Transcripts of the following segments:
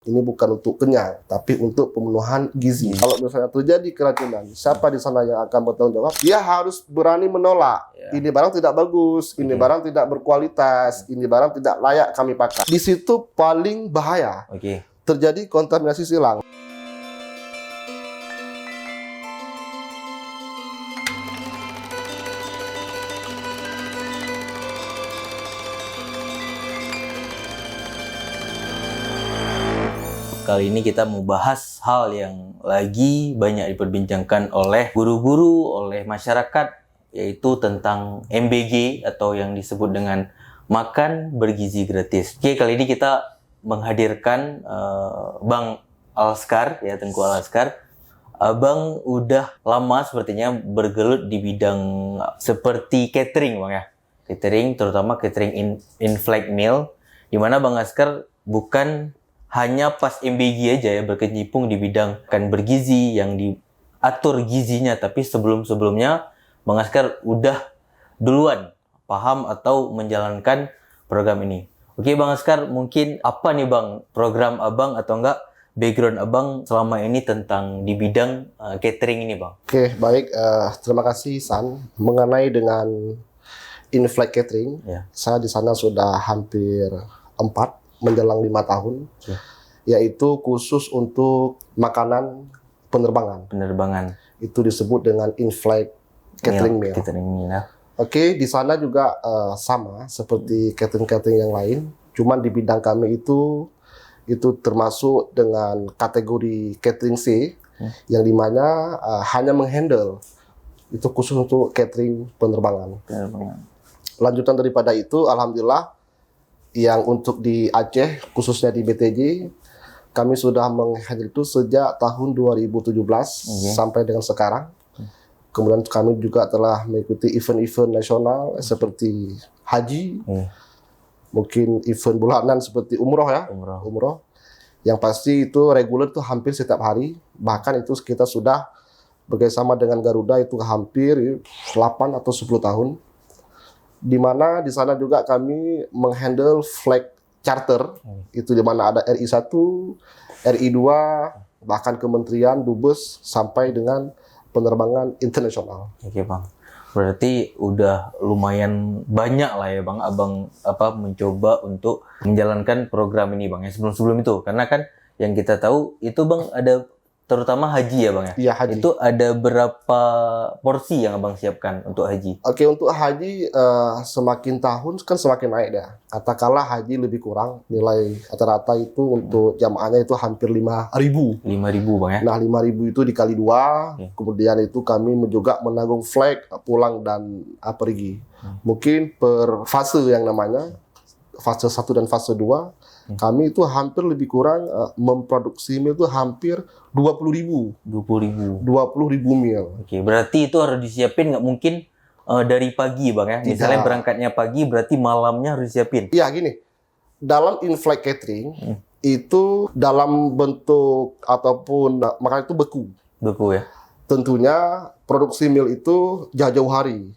Ini bukan untuk kenyang, tapi untuk pemenuhan gizi. Kalau misalnya terjadi keracunan, siapa di sana yang akan bertanggung jawab? Dia harus berani menolak. Ini barang tidak bagus, ini barang tidak berkualitas, ini barang tidak layak kami pakai. Di situ paling bahaya. Terjadi kontaminasi silang. Kali ini kita mau bahas hal yang lagi banyak diperbincangkan oleh guru-guru, oleh masyarakat, yaitu tentang MBG atau yang disebut dengan makan bergizi gratis. Oke, kali ini kita menghadirkan Bang Alskar, ya Tengku Alskar. Abang udah lama sepertinya bergelut di bidang seperti catering, Bang ya. Catering, terutama catering in-flight meal, di mana Bang Alskar bukan hanya pas MBG aja ya berkecimpung di bidang makan bergizi yang diatur gizinya, tapi sebelum-sebelumnya Bang Alskar udah duluan paham atau menjalankan program ini. Oke Bang Alskar, mungkin apa nih Bang program Abang atau enggak background Abang selama ini tentang di bidang catering ini Bang? Oke, baik. Terima kasih San. Mengenai dengan in-flight catering, saya di sana sudah hampir 4 menjelang 5 tahun, yaitu khusus untuk makanan penerbangan. Itu disebut dengan in-flight catering meal. Oke, di sana juga sama seperti catering-catering yang lain, cuman di bidang kami itu termasuk dengan kategori catering C, yang dimana hanya menghandle itu khusus untuk catering penerbangan. Lanjutan daripada itu, alhamdulillah, yang untuk di Aceh, khususnya di BTJ, kami sudah menghandle itu sejak tahun 2017 sampai dengan sekarang. Kemudian kami juga telah mengikuti event-event nasional seperti haji, mungkin event bulanan seperti umroh ya, umroh. Yang pasti itu reguler itu hampir setiap hari, bahkan itu kita sudah bekerjasama dengan Garuda itu hampir 8 atau 10 tahun. Di mana di sana juga kami menghandle flight charter, itu di mana ada RI1, RI2, bahkan kementerian, dubes, sampai dengan penerbangan internasional. Oke Bang, berarti udah lumayan banyak lah ya Bang, Abang mencoba untuk menjalankan program ini Bang ya sebelum itu, karena kan yang kita tahu itu Bang ada terutama haji ya Bang ya? Iya, haji. Itu ada berapa porsi yang Abang siapkan untuk haji? Oke, untuk haji semakin tahun kan semakin naik dah. Katakanlah haji lebih kurang, nilai rata-rata itu untuk jamaahnya itu hampir 5.000. 5.000 Bang ya? Nah 5.000 itu dikali 2, kemudian itu kami juga menanggung flight pulang dan pergi. Mungkin per fase yang namanya, fase 1 dan fase 2, kami itu hampir lebih kurang memproduksi meal itu hampir 20.000 meal. Oke, berarti itu harus disiapin nggak mungkin dari pagi Bang ya? Misalnya berangkatnya pagi, berarti malamnya harus disiapin? Iya gini, dalam in-flight catering itu dalam bentuk ataupun makanan itu beku. Beku ya? Tentunya produksi meal itu jauh-jauh hari.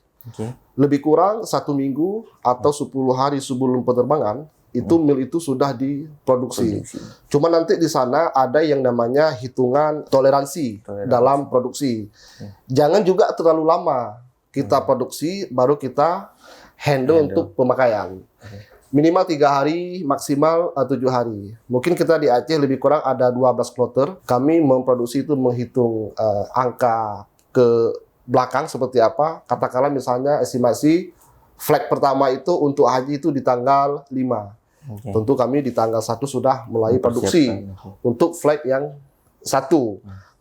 Lebih kurang 1 minggu atau 10 hari sebelum penerbangan, itu meal itu sudah diproduksi. Cuma nanti di sana ada yang namanya hitungan toleransi dalam produksi. Jangan juga terlalu lama kita produksi, baru kita handle untuk pemakaian. Minimal 3 hari, maksimal 7 hari. Mungkin kita di Aceh lebih kurang ada 12 kloter. Kami memproduksi itu menghitung angka ke belakang seperti apa. Katakanlah misalnya estimasi flight pertama itu untuk haji itu di tanggal 5. Tentu kami di tanggal 1 sudah mulai produksi untuk flight yang 1.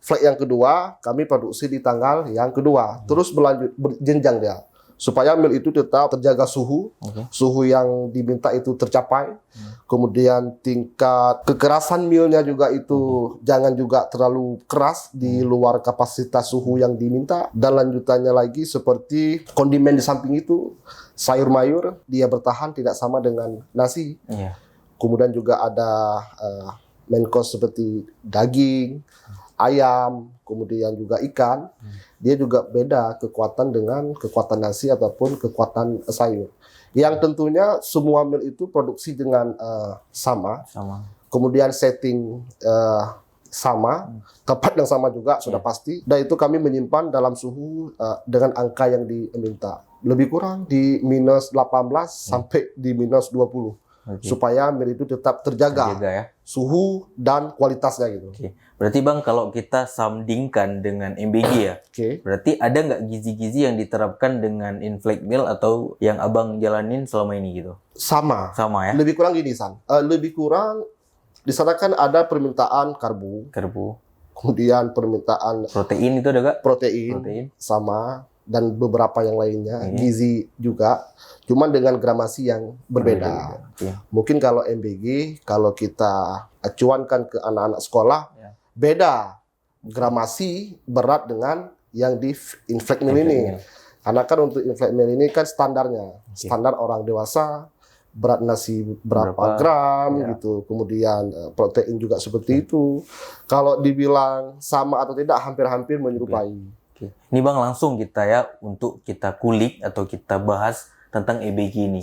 Flight yang kedua kami produksi di tanggal yang kedua. Terus berjenjang dia supaya meal itu tetap terjaga suhu yang diminta itu tercapai. Kemudian tingkat kekerasan mealnya juga itu jangan juga terlalu keras di luar kapasitas suhu yang diminta. Dan lanjutannya lagi seperti kondimen di samping itu, sayur mayur dia bertahan tidak sama dengan nasi. Kemudian juga ada main course seperti daging, ayam, kemudian juga ikan. Dia juga beda kekuatan dengan kekuatan nasi ataupun kekuatan sayur. Yang tentunya semua meal itu produksi dengan sama. kemudian setting sama, tempat yang sama juga sudah pasti. Dan itu kami menyimpan dalam suhu dengan angka yang diminta. Lebih kurang di minus 18 sampai di minus 20. Supaya mil itu tetap terjaga ya. Suhu dan kualitasnya gitu. Berarti Bang, kalau kita sandingkan dengan MBG ya, berarti ada nggak gizi-gizi yang diterapkan dengan inflate meal atau yang Abang jalanin selama ini gitu? Sama ya? Lebih kurang gini San, lebih kurang di sana kan ada permintaan karbo, kemudian permintaan protein, itu ada nggak? Protein sama, dan beberapa yang lainnya, gizi juga, cuman dengan gramasi yang berbeda. Mungkin kalau MBG, kalau kita acuankan ke anak-anak sekolah, beda gramasi berat dengan yang di inflate meal ini. Karena kan untuk inflate meal ini kan standarnya, standar orang dewasa, berat nasi berapa gram gitu, kemudian protein juga seperti itu. Kalau dibilang sama atau tidak, hampir-hampir menyerupai. Ini Bang, langsung kita ya untuk kita kulik atau kita bahas tentang EBG ini.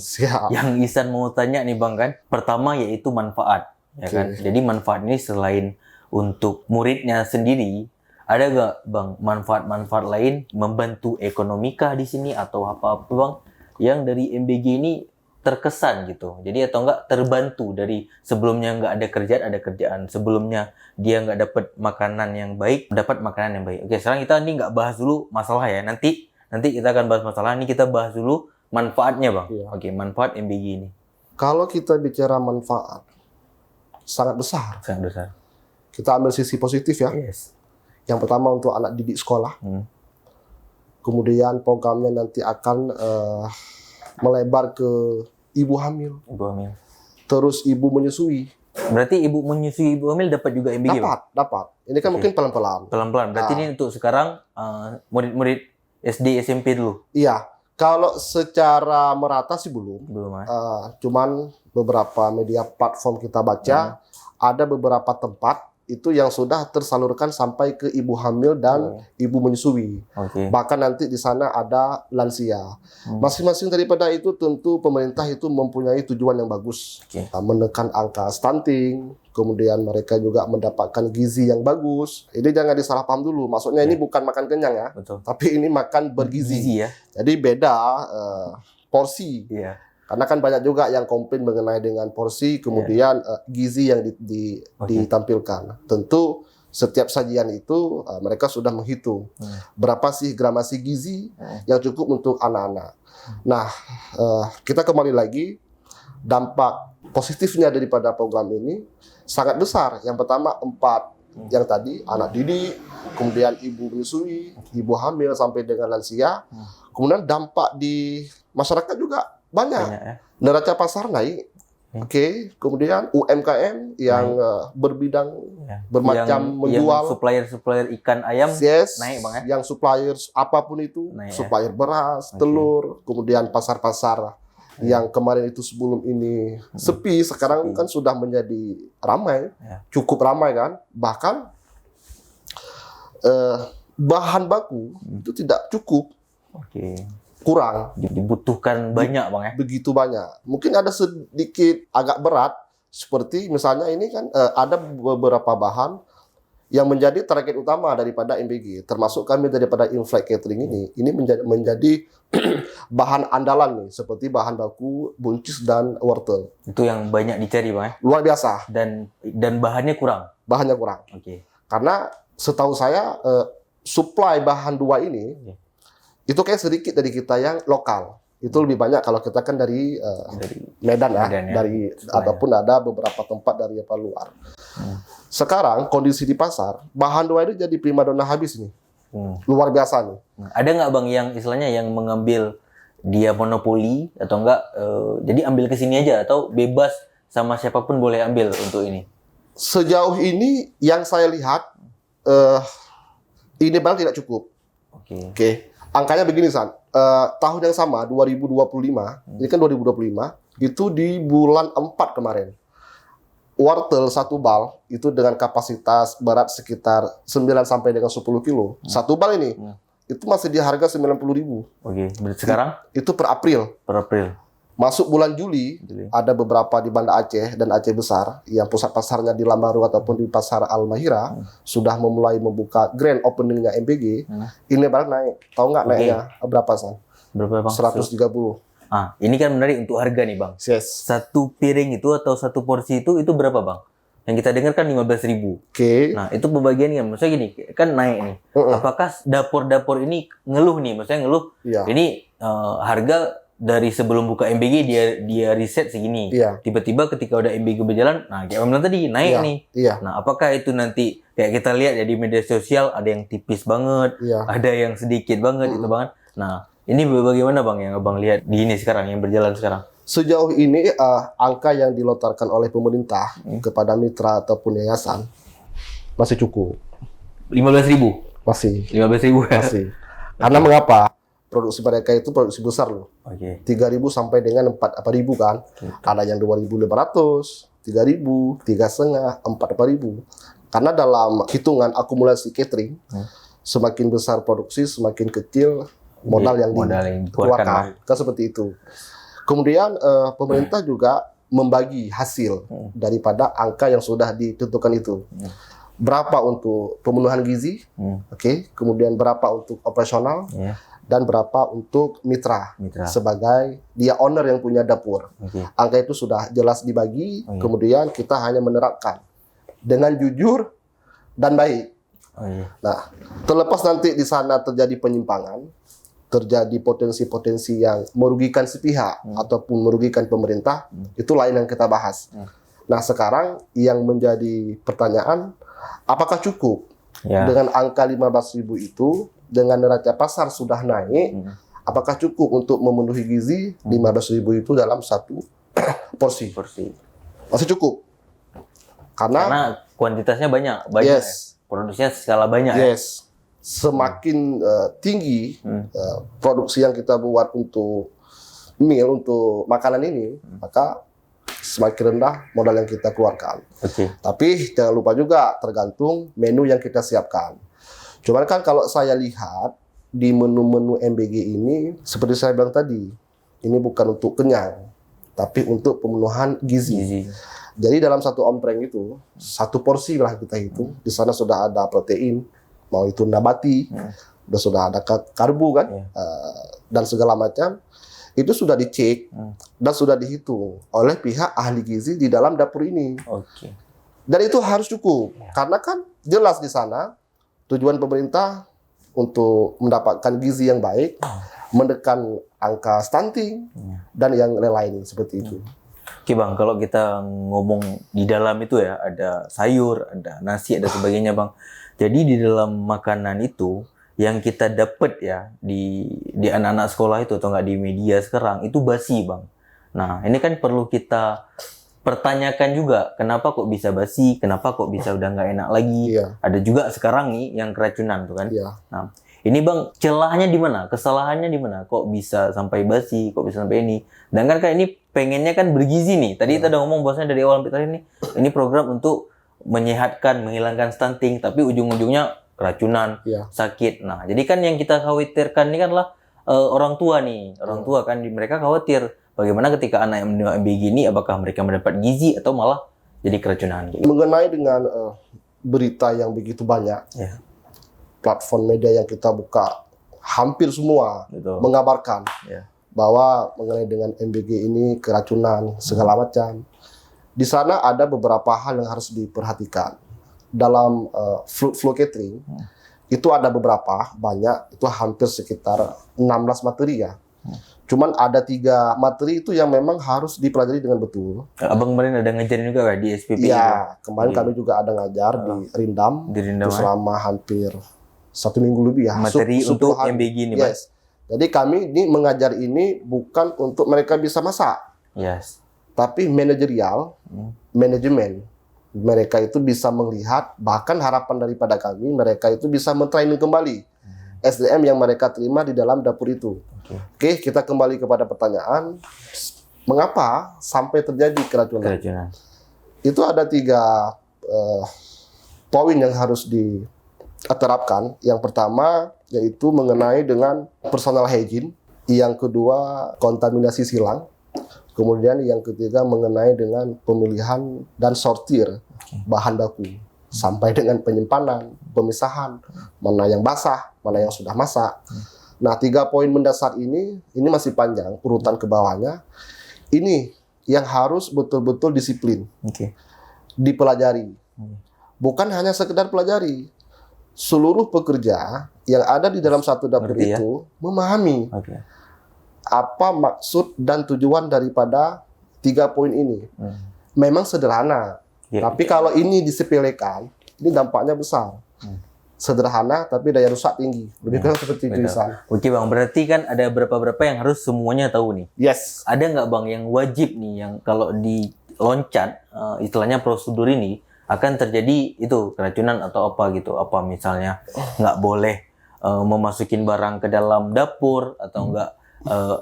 Yang Ihsan mau tanya nih Bang kan, pertama yaitu manfaat, ya kan. Jadi manfaat ini selain untuk muridnya sendiri, ada nggak Bang manfaat-manfaat lain membantu ekonomika di sini atau apa-apa Bang yang dari MBG ini terkesan gitu. Jadi atau enggak terbantu dari sebelumnya nggak ada kerjaan, sebelumnya dia nggak dapat makanan yang baik, dapat makanan yang baik. Oke, sekarang kita ini nggak bahas dulu masalah ya. Nanti kita akan bahas masalah. Ini kita bahas dulu manfaatnya Bang. Oke, manfaat MBG ini. Kalau kita bicara manfaat, sangat besar. Sangat besar. Kita ambil sisi positif ya. Yang pertama untuk anak didik sekolah. Kemudian programnya nanti akan melebar ke ibu hamil. Terus ibu menyusui. Berarti ibu menyusui ibu hamil dapat juga MBG? Dapat. Ini kan mungkin pelan-pelan. Berarti ini untuk sekarang murid-murid SD, SMP dulu? Iya. Kalau secara merata sih belum. Cuman beberapa media platform kita baca, ada beberapa tempat itu yang sudah tersalurkan sampai ke ibu hamil dan ibu menyusui. Bahkan nanti di sana ada lansia. Masing-masing daripada itu tentu pemerintah itu mempunyai tujuan yang bagus. Menekan angka stunting, kemudian mereka juga mendapatkan gizi yang bagus. Ini jangan disalah paham dulu. Maksudnya ini bukan makan kenyang ya, tapi ini makan bergizi. Jadi beda porsi. Karena kan banyak juga yang komplain mengenai dengan porsi, kemudian gizi yang ditampilkan. Tentu setiap sajian itu mereka sudah menghitung berapa sih gramasi gizi yang cukup untuk anak-anak. Nah, kita kembali lagi, dampak positifnya daripada program ini sangat besar. Yang pertama 4 yang tadi, anak didik, kemudian ibu menyusui, ibu hamil sampai dengan lansia. Kemudian dampak di masyarakat juga banyak ya. Neraca pasar naik. Kemudian UMKM yang berbidang bermacam menjual, yang supplier ikan ayam naik Bang ya. Yang supplier apapun itu, supplier beras, telur, kemudian pasar-pasar yang kemarin itu sebelum ini sepi, sekarang kan sudah menjadi ramai, cukup ramai kan. Bahkan bahan baku itu tidak cukup. Kurang, dibutuhkan banyak Bang ya. Begitu banyak. Mungkin ada sedikit agak berat, seperti misalnya ini kan ada beberapa bahan yang menjadi target utama daripada MBG, termasuk kami daripada Inflight Catering ini menjadi bahan andalan nih, seperti bahan baku buncis dan wortel. Itu yang banyak dicari Bang ya. Luar biasa. Dan bahannya kurang. Karena setahu saya supply bahan 2 ini itu kayak sedikit dari kita yang lokal. Itu lebih banyak kalau kita kan dari Medan ya, ataupun ada beberapa tempat dari luar. Sekarang kondisi di pasar, bahan 2 itu jadi primadona habis nih. Luar biasa nih. Ada nggak Bang yang istilahnya yang mengambil dia monopoli atau enggak, jadi ambil ke sini aja atau bebas sama siapapun boleh ambil untuk ini? Sejauh ini yang saya lihat ini barang tidak cukup. Angkanya begini San, tahun yang sama 2025, ini kan 2025, itu di bulan 4 kemarin. Wortel 1 bal itu dengan kapasitas berat sekitar 9 sampai dengan 10 kilo. 1 bal ini itu masih di harga 90.000. Berarti sekarang? Itu per April. Masuk bulan Juli, ada beberapa di Banda Aceh dan Aceh Besar yang pusat pasarnya di Lambaru ataupun di Pasar Al-Mahira sudah memulai membuka grand openingnya MBG. Ini barang naik. Tahu nggak naiknya berapa, San? Berapa, Bang? 130. Ini kan menarik untuk harga nih, Bang. Yes. Satu piring itu atau satu porsi itu berapa, Bang? Yang kita dengar kan 15.000. Oke. Nah, itu pembagiannya. Maksudnya gini, kan naik nih. Apakah dapur-dapur ini ngeluh nih? Maksudnya ngeluh, ini harga dari sebelum buka MBG dia riset segini. Tiba-tiba ketika udah MBG berjalan, nah kayak Bang bilang tadi naik nih. Nah, apakah itu nanti kayak kita lihat ya di media sosial ada yang tipis banget, ada yang sedikit banget itu banget. Nah, ini bagaimana Bang yang Abang lihat di ini sekarang yang berjalan sekarang? Sejauh ini angka yang dilontarkan oleh pemerintah kepada mitra ataupun yayasan masih cukup. 15.000? Masih. 15.000 ya? Masih. Karena mengapa? Produksi mereka itu produksi besar loh. 3.000 sampai dengan 4.000 kan. Ada yang 2.500, 3.000, 3.500, 4.000. Karena dalam hitungan akumulasi catering, semakin besar produksi, semakin kecil modal yang dikeluarkan. Kan seperti itu. Kemudian pemerintah juga membagi hasil daripada angka yang sudah ditentukan itu. Berapa untuk pemenuhan gizi, kemudian berapa untuk operasional, dan berapa untuk mitra sebagai dia owner yang punya dapur. Angka itu sudah jelas dibagi, kemudian kita hanya menerapkan dengan jujur dan baik. Nah, terlepas nanti di sana terjadi penyimpangan, terjadi potensi-potensi yang merugikan sepihak ataupun merugikan pemerintah, itu lain yang kita bahas. Nah, sekarang yang menjadi pertanyaan, apakah cukup dengan angka 15.000 itu, dengan neraca pasar sudah naik, apakah cukup untuk memenuhi gizi 15.000 itu dalam satu porsi? Masih cukup. Karena kuantitasnya banyak. Produksinya skala banyak. Semakin tinggi produksi yang kita buat untuk meal, untuk makanan ini, maka semakin rendah modal yang kita keluarkan. Tapi jangan lupa juga tergantung menu yang kita siapkan. Cuman kan kalau saya lihat di menu-menu MBG ini, seperti saya bilang tadi, ini bukan untuk kenyang, tapi untuk pemenuhan gizi. Jadi dalam satu ompreng itu, satu porsi lah kita hitung, di sana sudah ada protein, mau itu nabati, sudah ada karbo kan, dan segala macam, itu sudah dicek dan sudah dihitung oleh pihak ahli gizi di dalam dapur ini. Dan itu harus cukup, karena kan jelas di sana tujuan pemerintah untuk mendapatkan gizi yang baik, menekan angka stunting, dan yang lain-lain seperti itu. Oke Bang, kalau kita ngomong di dalam itu ya, ada sayur, ada nasi, ada sebagainya Bang. Jadi di dalam makanan itu, yang kita dapat ya, di anak-anak sekolah itu, atau nggak di media sekarang, itu basi Bang. Nah, ini kan perlu kita pertanyakan juga, kenapa kok bisa basi, kenapa kok bisa udah nggak enak lagi. Ada juga sekarang nih yang keracunan tuh kan. Nah, ini Bang, celahnya di mana? Kesalahannya di mana? Kok bisa sampai basi, kok bisa sampai ini? Dan kan ini pengennya kan bergizi nih. Tadi kita udah ngomong bahwasanya dari awal sampai tadi ini program untuk menyehatkan, menghilangkan stunting, tapi ujung-ujungnya keracunan, sakit. Nah, jadi kan yang kita khawatirkan ini kan lah orang tua nih. Orang tua kan mereka khawatir bagaimana ketika anak yang menerima MBG ini, apakah mereka mendapat gizi atau malah jadi keracunan? Gitu. Mengenai dengan berita yang begitu banyak, platform media yang kita buka, hampir semua mengabarkan bahwa mengenai dengan MBG ini keracunan, segala macam. Di sana ada beberapa hal yang harus diperhatikan. Dalam flow catering, itu ada beberapa, banyak, itu hampir sekitar 16 materi ya. Cuman ada 3 materi itu yang memang harus dipelajari dengan betul. Abang kemarin ada ngajarin juga di SPP? Iya, kemarin kami juga ada ngajar di Rindam. Selama hampir 1 minggu lebih ya. Materi untuk MBG ini, Mas? Jadi kami ini mengajar ini bukan untuk mereka bisa masak. Tapi manajerial, manajemen. Mereka itu bisa melihat, bahkan harapan daripada kami, mereka itu bisa men-training kembali SDM yang mereka terima di dalam dapur itu. Oke, kita kembali kepada pertanyaan, mengapa sampai terjadi keracunan? Itu ada 3 poin yang harus diterapkan. Yang pertama yaitu mengenai dengan personal hygiene, yang kedua kontaminasi silang, Kemudian yang ketiga mengenai dengan pemilihan dan sortir bahan baku sampai dengan penyimpanan, pemisahan, mana yang basah, mana yang sudah masak. Nah, 3 poin mendasar ini masih panjang urutan ke bawahnya. Ini yang harus betul-betul disiplin, dipelajari. Bukan hanya sekedar pelajari. Seluruh pekerja yang ada di dalam satu dapur itu memahami apa maksud dan tujuan daripada 3 poin ini. Memang sederhana, tapi kalau ini disepelekan, ini dampaknya besar. Sederhana tapi daya rusak tinggi. Lebih kurang seperti itu. Oke Bang, berarti kan ada berapa yang harus semuanya tahu nih. Yes. Ada nggak Bang yang wajib nih, yang kalau diloncat istilahnya prosedur ini akan terjadi itu keracunan atau apa gitu? Apa misalnya nggak boleh memasukin barang ke dalam dapur atau nggak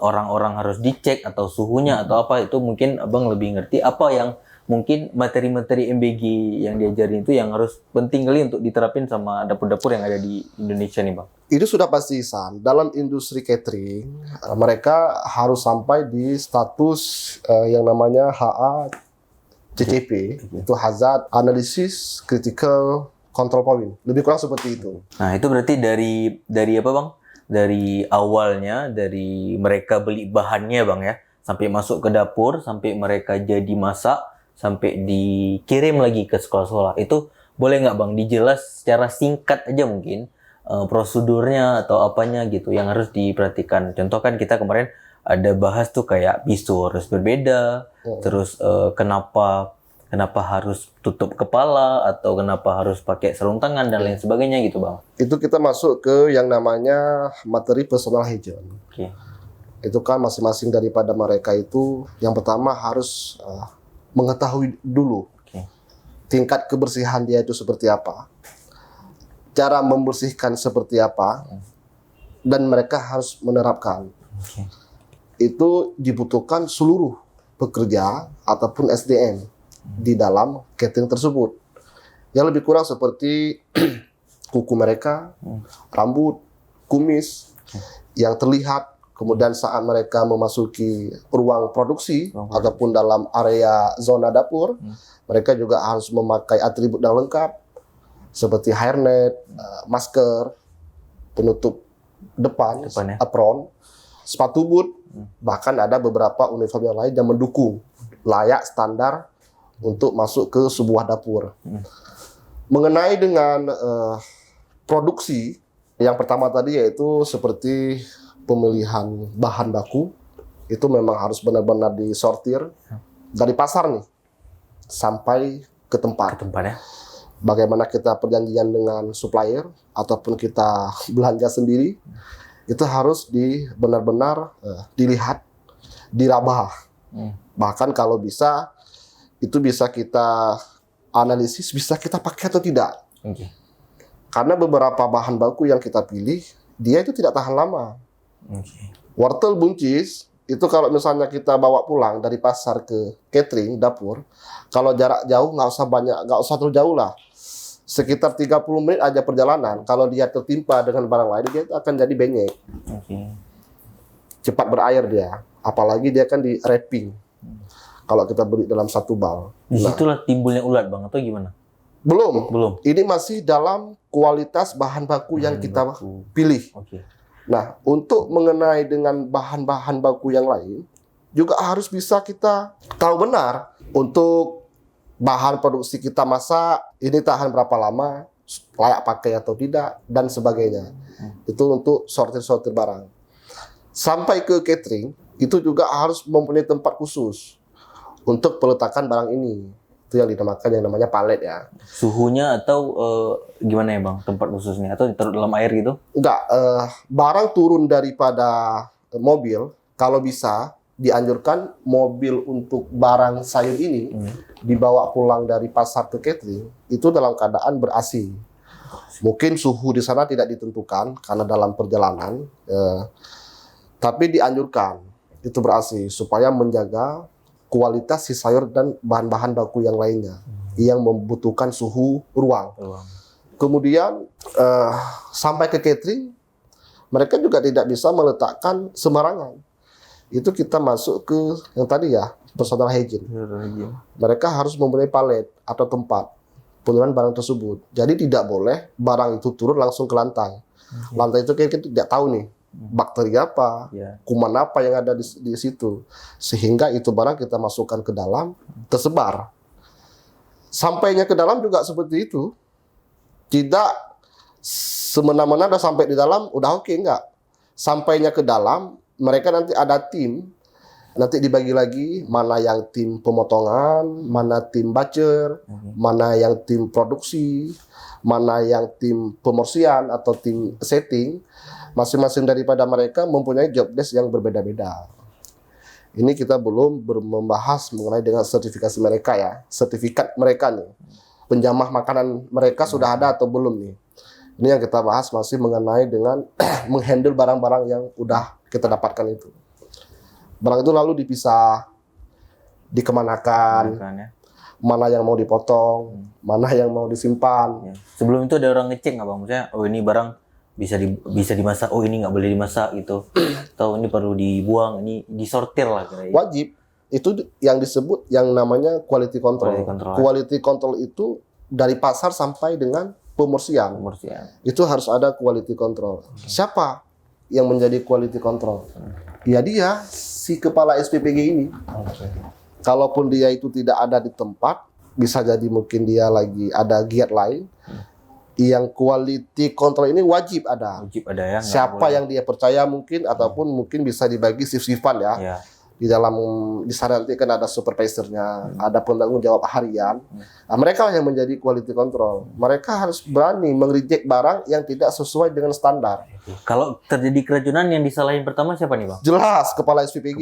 orang-orang harus dicek atau suhunya atau apa, itu mungkin Abang lebih ngerti. Apa yang mungkin materi-materi MBG yang diajarin itu yang harus penting kali untuk diterapin sama dapur-dapur yang ada di Indonesia nih Bang? Itu sudah pasti San. Dalam industri catering mereka harus sampai di status yang namanya HACCP, itu Hazard Analysis Critical Control Point. Lebih kurang seperti itu. Nah, itu berarti dari apa Bang? Dari awalnya, dari mereka beli bahannya Bang ya, sampai masuk ke dapur, sampai mereka jadi masak, sampai dikirim lagi ke sekolah-sekolah. Itu boleh nggak Bang dijelas secara singkat aja mungkin prosedurnya atau apanya gitu yang harus diperhatikan. Contoh kan kita kemarin ada bahas tuh kayak bisu harus berbeda, terus kenapa harus tutup kepala atau kenapa harus pakai sarung tangan dan lain sebagainya gitu Bang. Itu kita masuk ke yang namanya materi personal hygiene. Itu kan masing-masing daripada mereka itu yang pertama harus mengetahui dulu tingkat kebersihan dia itu seperti apa, cara membersihkan seperti apa, dan mereka harus menerapkan. Itu dibutuhkan seluruh pekerja ataupun SDM di dalam catering tersebut. Yang lebih kurang seperti kuku mereka, rambut, kumis yang terlihat. Kemudian saat mereka memasuki ruang produksi ataupun dalam area zona dapur, mereka juga harus memakai atribut yang lengkap seperti hairnet, masker, penutup depan apron, sepatu boot, bahkan ada beberapa uniform yang lain yang mendukung layak standar untuk masuk ke sebuah dapur. Mengenai dengan produksi, yang pertama tadi yaitu seperti pemilihan bahan baku, itu memang harus benar-benar disortir dari pasar nih sampai ke tempat ya. Bagaimana kita perjanjian dengan supplier ataupun kita belanja sendiri, itu harus benar-benar dilihat, diraba. Bahkan kalau bisa, itu bisa kita analisis, bisa kita pakai atau tidak. Karena beberapa bahan baku yang kita pilih, dia itu tidak tahan lama. Wortel buncis itu kalau misalnya kita bawa pulang dari pasar ke catering dapur, kalau jarak jauh nggak usah terlalu jauh lah, sekitar 30 menit aja perjalanan. Kalau dia tertimpa dengan barang lain, dia akan jadi benyek, cepat berair dia. Apalagi dia kan di wrapping. Kalau kita beli dalam satu bal, disitulah timbulnya ulat Bang atau gimana? Belum. Ini masih dalam kualitas bahan baku yang kita pilih. Nah, untuk mengenai dengan bahan-bahan baku yang lain, juga harus bisa kita tahu benar untuk bahan produksi kita masak, ini tahan berapa lama, layak pakai atau tidak, dan sebagainya. Itu untuk sortir-sortir barang. Sampai ke catering, itu juga harus mempunyai tempat khusus untuk peletakan barang ini. Itu yang dinamakan yang namanya palet ya. Suhunya atau gimana ya Bang tempat khususnya, atau ditaruh dalam air gitu? Enggak, barang turun daripada mobil, kalau bisa dianjurkan mobil untuk barang sayur ini dibawa pulang dari pasar ke catering itu dalam keadaan ber-AC. Mungkin suhu di sana tidak ditentukan karena dalam perjalanan, tapi dianjurkan itu ber-AC supaya menjaga kualitas si sayur dan bahan-bahan baku yang lainnya yang membutuhkan suhu ruang. Kemudian sampai ke catering, mereka juga tidak bisa meletakkan sembarangan. itu kita masuk ke yang tadi ya, personal hygiene. Mereka harus mempunyai palet atau tempat penurunan barang tersebut. Jadi tidak boleh barang itu turun langsung ke lantai. Lantai itu kita tidak tahu nih bakteri apa, kuman apa yang ada di situ, sehingga itu barang kita masukkan ke dalam tersebar. Sampainya ke dalam juga seperti itu, tidak semena-mena udah sampai di dalam udah oke, enggak. Sampainya ke dalam, mereka nanti ada tim, nanti dibagi lagi mana yang tim pemotongan, mana tim batcher, mana yang tim produksi, mana yang tim pemorsian atau tim setting. Masing-masing daripada mereka mempunyai job desk yang berbeda-beda. Ini kita belum membahas mengenai dengan sertifikasi mereka ya, sertifikat mereka nih. Penjamah makanan mereka sudah ada atau belum nih? Ini yang kita bahas masih mengenai dengan menghandle barang-barang yang udah kita dapatkan itu. Barang itu lalu dipisah, dikemanakan, mana yang mau dipotong, mana yang mau disimpan. Sebelum itu ada orang ngecek nggak Bang? Maksudnya, oh ini barang bisa dimasak, oh ini nggak boleh dimasak gitu, atau ini perlu dibuang, ini disortir lah kira-kira. Wajib. Itu yang disebut yang namanya quality control. Quality control itu dari pasar sampai dengan pemursian. Itu harus ada quality control. Siapa yang menjadi quality control? Ya dia, si kepala SPPG ini. Kalaupun dia itu tidak ada di tempat, bisa jadi mungkin dia lagi ada giat lain. Yang quality control ini wajib ada. Ya. Siapa yang dia percaya mungkin, ataupun mungkin bisa dibagi shift-shiftan ya. Di sana nanti kan ada supervisornya, ada penanggung jawab harian. Nah, mereka yang menjadi quality control. Mereka harus berani meng-reject barang yang tidak sesuai dengan standar. Kalau terjadi keracunan, yang disalahin pertama siapa nih Bang? Jelas kepala SPPG.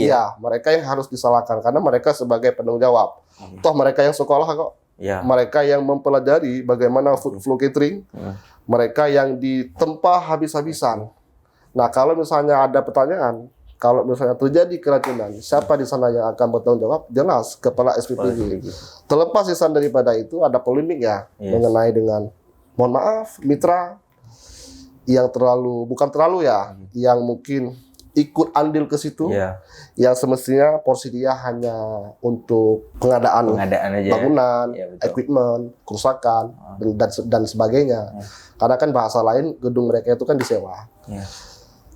Iya, mereka yang harus disalahkan karena mereka sebagai penanggung jawab. Toh mereka yang sekolah kok. Mereka yang mempelajari bagaimana food flow catering. Mereka yang ditempa habis-habisan. Nah, kalau misalnya ada pertanyaan, kalau misalnya terjadi keracunan, siapa di sana yang akan bertanggung jawab? Jelas, kepala SPPG. Terlepas di sana daripada itu, ada polemik ya mengenai dengan, mohon maaf, mitra yang bukan terlalu ya, yang mungkin ikut andil ke situ, yang semestinya porsi dia hanya untuk pengadaan aja, bangunan, equipment, kerusakan, dan sebagainya. Karena kan bahasa lain, gedung mereka itu kan disewa.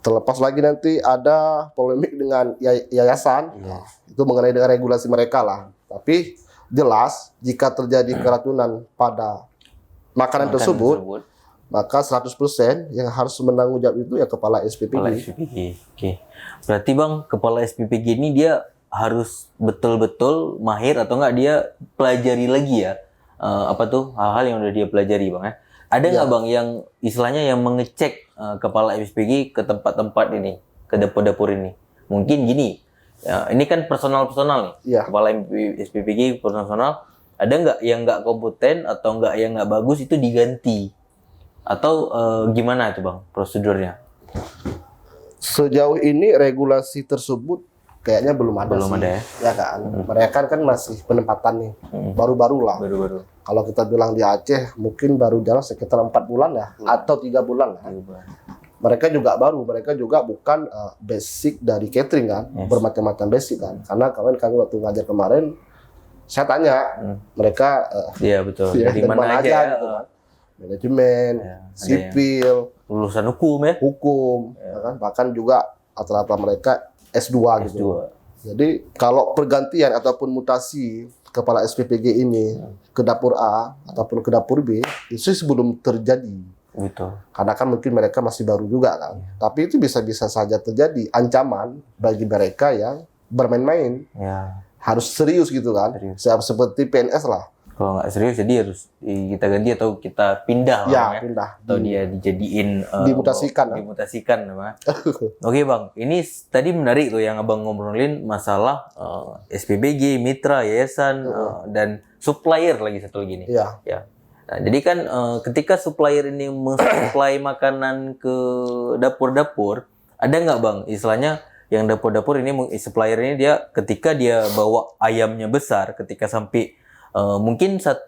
Terlepas lagi nanti ada polemik dengan yayasan, itu mengenai dengan regulasi mereka lah. Tapi jelas jika terjadi keracunan pada makanan tersebut, maka 100% yang harus menanggung jawab itu ya kepala SPPG. Oke. Berarti Bang, kepala SPPG ini dia harus betul-betul mahir atau enggak dia pelajari lagi ya? Hal-hal yang udah dia pelajari Bang ya? Ada nggak Bang yang istilahnya yang mengecek kepala SPPG ke tempat-tempat ini, ke dapur-dapur ini? Mungkin gini, ya, ini kan personal nih, kepala SPPG personal. Ada nggak yang nggak kompeten atau nggak yang nggak bagus itu diganti? Atau gimana itu Bang prosedurnya? Sejauh ini regulasi tersebut kayaknya belum ada ya? Ya kan, mereka kan masih penempatan nih, baru-baru lah. Kalau kita bilang di Aceh mungkin baru jalan sekitar 4 bulan ya, atau 3 bulan lah. Mereka juga baru, mereka juga bukan basic dari catering kan, bermacam-macam basic kan. Karena kami waktu ngajar kemarin, saya tanya mereka, betul. Dari mana aja gitu kan. Manajemen, sipil, lulusan hukum ya kan? Bahkan juga rata-rata mereka S2 gitu. Jadi kalau pergantian ataupun mutasi kepala SPPG ini ke dapur A ataupun ke dapur B itu sebelum terjadi. Karena kan mungkin mereka masih baru juga kan. Tapi itu bisa saja terjadi ancaman bagi mereka yang bermain-main. Harus serius gitu kan. Seperti PNS lah. Kalau nggak serius jadi harus kita ganti atau kita pindah pindah. Atau dia dijadiin dimutasikan. Oke Bang, ini tadi menarik tuh yang Abang ngobrolin masalah SPBG, mitra, yayasan dan supplier lagi satu lagi nih. Nah, jadi kan ketika supplier ini mensuplai makanan ke dapur-dapur, ada nggak Bang istilahnya yang dapur-dapur ini supplier ini dia ketika dia bawa ayamnya besar, ketika sampai mungkin 1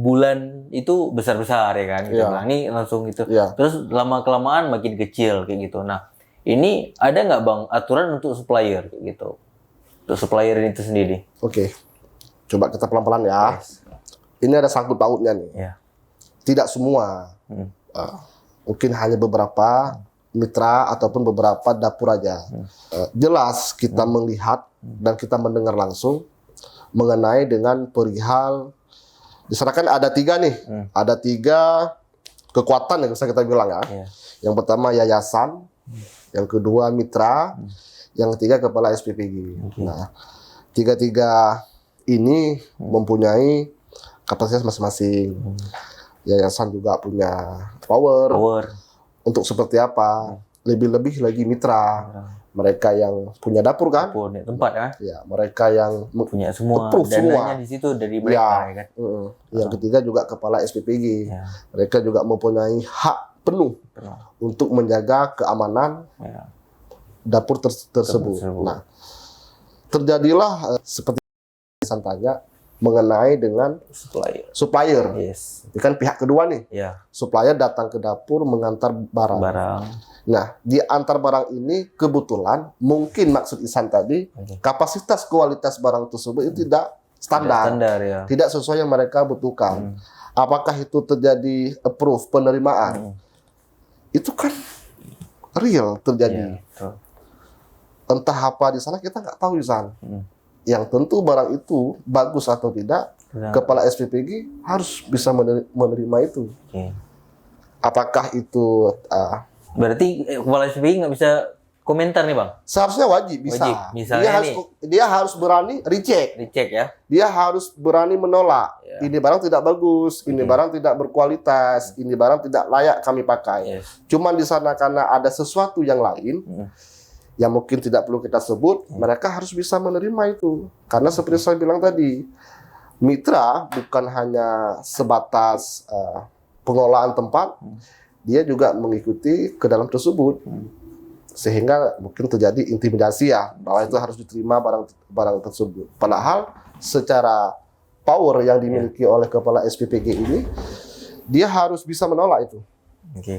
bulan itu besar-besar ya kan, kita bilang ini langsung gitu. Terus lama-kelamaan makin kecil kayak gitu. Nah, Ini ada nggak Bang aturan untuk supplier kayak gitu? Untuk supplier itu sendiri. Oke. Coba kita pelan-pelan ya. Yes. Ini ada sangkut pautnya nih. Ya. Tidak semua. Mungkin hanya beberapa mitra ataupun beberapa dapur aja. Jelas kita melihat dan kita mendengar langsung mengenai dengan perihal di sana kan ada 3 nih. Ada 3 kekuatan yang bisa kita bilang ya. Ya. Yang pertama yayasan, yang kedua mitra, yang ketiga kepala SPPG. Nah, 3 ini mempunyai kapasitas masing-masing. Yayasan juga punya power. Untuk seperti apa? Lebih-lebih lagi mitra. Mereka yang punya dapur kan? Punya tempat ya. Ya, mereka yang Punya semua. approve semua. Dananya di situ dari mereka ya kan. Yang ketiga juga kepala SPPG. Ya. Mereka juga mempunyai hak penuh untuk menjaga keamanan dapur tersebut. Nah, terjadilah seperti yang tanya mengenai dengan supplier. Yes. Ini kan pihak kedua nih. Ya. Supplier datang ke dapur mengantar barang. Nah, di antar barang ini kebetulan mungkin maksud Ihsan tadi kapasitas kualitas barang tersebut itu tidak standar, ya. tidak sesuai yang mereka butuhkan. Apakah itu terjadi approve penerimaan? Itu kan real terjadi. Entah apa di sana kita nggak tahu Ihsan. Yang tentu barang itu bagus atau tidak, kepala SPPG harus bisa menerima itu. Apakah itu berarti kepala SPPG nggak bisa komentar nih Bang? Seharusnya wajib bisa. Wajib. Misalnya dia harus berani Dicek ya. Dia harus berani menolak. Ini barang tidak bagus, ini barang tidak berkualitas, ini barang tidak layak kami pakai. Cuman di sana karena ada sesuatu yang lain yang mungkin tidak perlu kita sebut, mereka harus bisa menerima itu. Karena seperti saya bilang tadi, mitra bukan hanya sebatas pengelolaan tempat, dia juga mengikuti ke dalam tersebut. Sehingga mungkin terjadi intimidasi ya, bahwa itu harus diterima barang tersebut. Padahal secara power yang dimiliki oleh kepala SPPG ini, dia harus bisa menolak itu.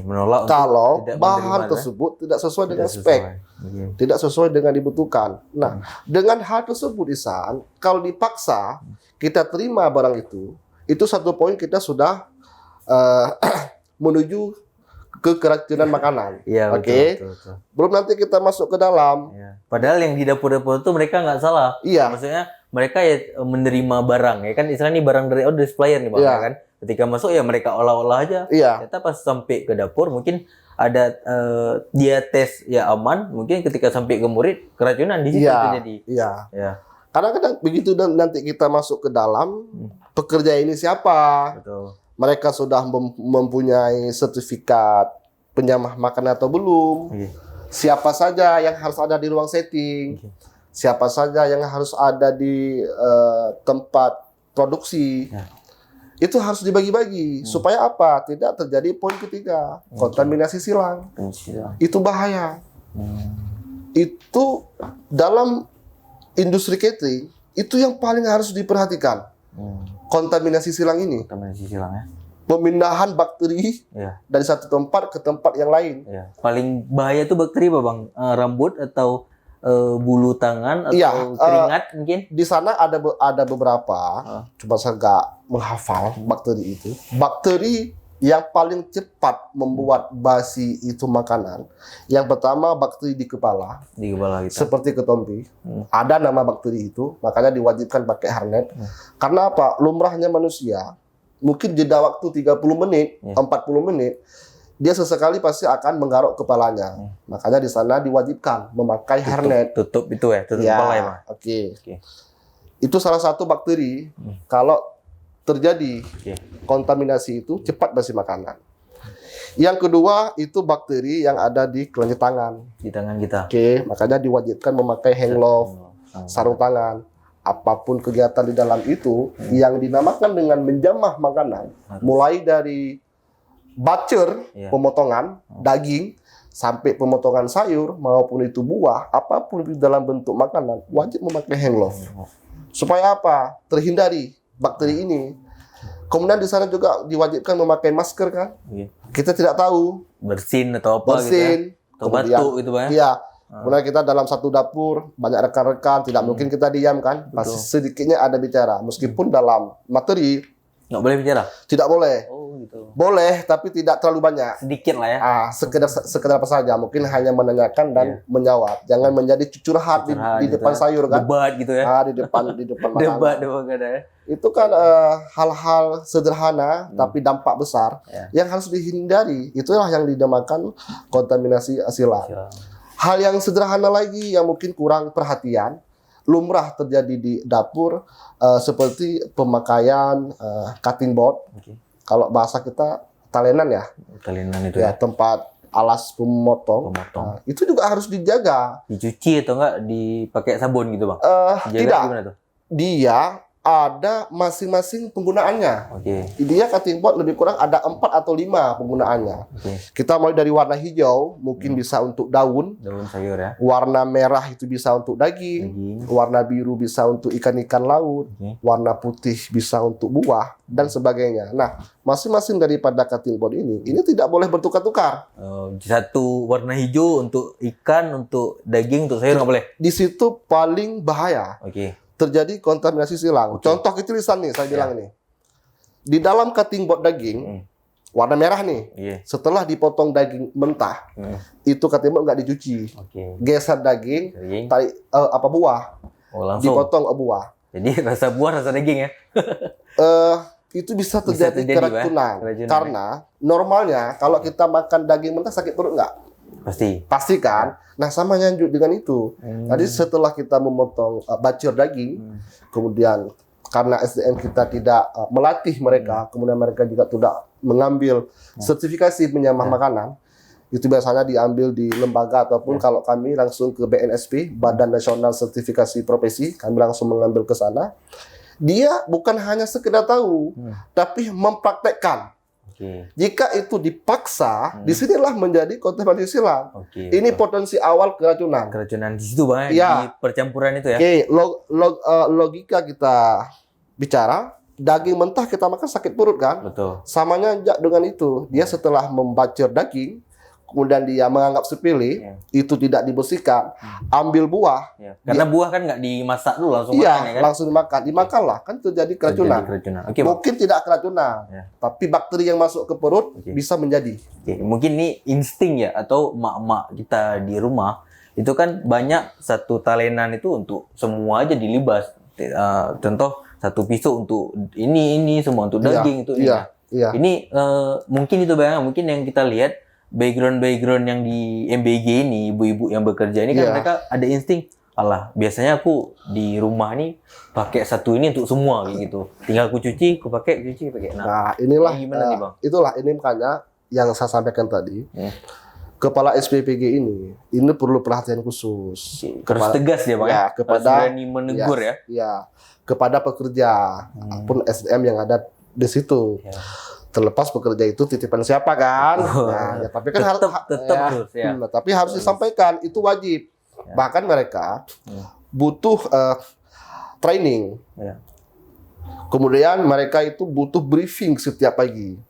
Menolak kalau bahan tersebut tidak sesuai dengan spek, tidak sesuai dengan dibutuhkan. Nah, dengan hal tersebut Ihsan, kalau dipaksa kita terima barang itu satu poin kita sudah menuju ke keracunan makanan. Betul. Belum nanti kita masuk ke dalam. Padahal yang di dapur-dapur itu mereka nggak salah. Maksudnya mereka ya menerima barang ya kan, istilahnya ini barang dari supplier nih Bang ya kan. Ketika masuk ya mereka olah-olah aja. Ternyata pas sampai ke dapur mungkin ada dia tes ya aman, mungkin ketika sampai ke murid keracunan di situ terjadi. Karena kadang begitu nanti kita masuk ke dalam, pekerja ini siapa? Betul. Mereka sudah mempunyai sertifikat penyamah makanan atau belum? Siapa saja yang harus ada di ruang setting? Siapa saja yang harus ada di tempat produksi? Itu harus dibagi-bagi. Supaya apa? Tidak terjadi poin ketiga, kontaminasi silang. Itu bahaya. Itu dalam industri catering, itu yang paling harus diperhatikan. Kontaminasi silang ini. Pemindahan bakteri dari satu tempat ke tempat yang lain. Paling bahaya itu bakteri apa Bang? Rambut atau bulu tangan atau keringat mungkin? Di sana ada beberapa, cuma saya nggak menghafal bakteri itu. Bakteri yang paling cepat membuat basi itu makanan. Yang pertama bakteri di kepala. Di kepala kita. Seperti ketompi. Ada nama bakteri itu, makanya diwajibkan pakai harnet. Karena apa? Lumrahnya manusia, mungkin jeda waktu 30 menit, 40 menit, dia sesekali pasti akan menggaruk kepalanya. Makanya di sana diwajibkan memakai harnet. Tutup itu ya, tutup kepala ya, Pak. Oke. Itu salah satu bakteri. Kalau terjadi kontaminasi itu cepat basi makanan. Yang kedua itu bakteri yang ada di kelenjar tangan. Di tangan kita. Oke, makanya diwajibkan memakai hand glove, sarung tangan. Apapun kegiatan di dalam itu yang dinamakan dengan menjamah makanan, mulai dari butcher, pemotongan daging, sampai pemotongan sayur maupun itu buah, apapun di dalam bentuk makanan, wajib memakai hand glove. Supaya apa? Terhindari bakteri ini. Kemudian di sana juga diwajibkan memakai masker kan? Kita tidak tahu bersin atau apa bersin, gitu ya? Atau batuk gitu Bang ya? Iya. Kemudian kita dalam satu dapur, banyak rekan-rekan, tidak mungkin kita diam kan. Pasti sedikitnya ada bicara. Meskipun dalam materi, Nggak boleh bicara? tidak boleh. Oh gitu. Boleh, tapi tidak terlalu banyak. Sedikit lah ya. Sekedar apa saja, mungkin hanya menanyakan dan menjawab. Jangan menjadi curhat di gitu depan ya. sayur kan. Debat gitu ya. Di depan makanan. Debat gak ada ya. Itu kan hal-hal sederhana tapi dampak besar yang harus dihindari. Itulah yang dinamakan kontaminasi silang. Hal yang sederhana lagi yang mungkin kurang perhatian, lumrah terjadi di dapur seperti pemakaian cutting board. Kalau bahasa kita talenan ya. Talenan itu Ya, ya. tempat alas pemotong. Itu juga harus dijaga. Dicuci atau enggak dipakai sabun gitu Bang? Dijaga Tidak. gimana tuh? Dia ada masing-masing penggunaannya. Oke. Dia cutting board lebih kurang ada 4 atau 5 penggunaannya. Oke. Kita mulai dari warna hijau, mungkin bisa untuk daun. Daun sayur ya. Warna merah itu bisa untuk daging. Warna biru bisa untuk ikan-ikan laut. Warna putih bisa untuk buah dan sebagainya. Nah, masing-masing daripada cutting board ini tidak boleh bertukar-tukar. Satu warna hijau untuk ikan, untuk daging, untuk sayur nggak boleh. Di situ paling bahaya. Oke. Terjadi kontaminasi silang. Contoh tulisan nih, saya bilang nih. Di dalam cutting board daging, warna merah nih. Setelah dipotong daging mentah, itu cutting board nggak dicuci. Geser daging, tarik buah, langsung dipotong buah. Jadi rasa buah, rasa daging ya. Itu bisa terjadi keracunan. Karena normalnya kalau kita makan daging mentah sakit perut nggak? Pasti kan. Nah, sama nyanjuk dengan itu. Jadi setelah kita memotong bacur daging, kemudian karena SDM kita tidak melatih mereka, kemudian mereka juga tidak mengambil sertifikasi penyamah makanan, itu biasanya diambil di lembaga ataupun kalau kami langsung ke BNSP, Badan Nasional Sertifikasi Profesi, kami langsung mengambil ke sana. Dia bukan hanya sekedar tahu, tapi mempraktekkan. Jika itu dipaksa, disinilah menjadi kontaminasi silang. Ini potensi awal keracunan. Keracunan di situ Bang ya, di percampuran itu ya. Logika kita bicara, daging mentah kita makan sakit perut kan? Betul. Samanya dengan itu, dia setelah membacur daging, kemudian dia menganggap sepele, itu tidak dibersihkan, ambil buah. Karena buah kan nggak dimasak dulu langsung makan ya kan? Langsung dimakan. Dimakanlah, kan terjadi keracunan. Mungkin tidak keracunan, tapi bakteri yang masuk ke perut bisa menjadi. Mungkin ini insting ya, atau mak-mak kita di rumah, itu kan banyak satu talenan itu untuk semua aja dilibas. Contoh, satu pisau untuk ini semua untuk daging, untuk ini. Ini mungkin itu Bang, mungkin yang kita lihat, background yang di MBG ini, ibu-ibu yang bekerja ini kan mereka ada insting, alah biasanya aku di rumah nih pakai satu ini untuk semua kayak gitu. Tinggal aku cuci, aku pakai. Nah, inilah gimana nih Bang? Itulah ini makanya yang saya sampaikan tadi. Kepala SPPG ini perlu perhatian khusus. Harus tegas dia Bang ya. Kepada harus berani menegur ya. Kepada pekerja pun SDM yang ada di situ. Terlepas pekerja itu titipan siapa kan? Nah, tapi kan tetap tapi harus disampaikan, itu wajib. Bahkan mereka butuh training. Kemudian mereka itu butuh briefing setiap pagi.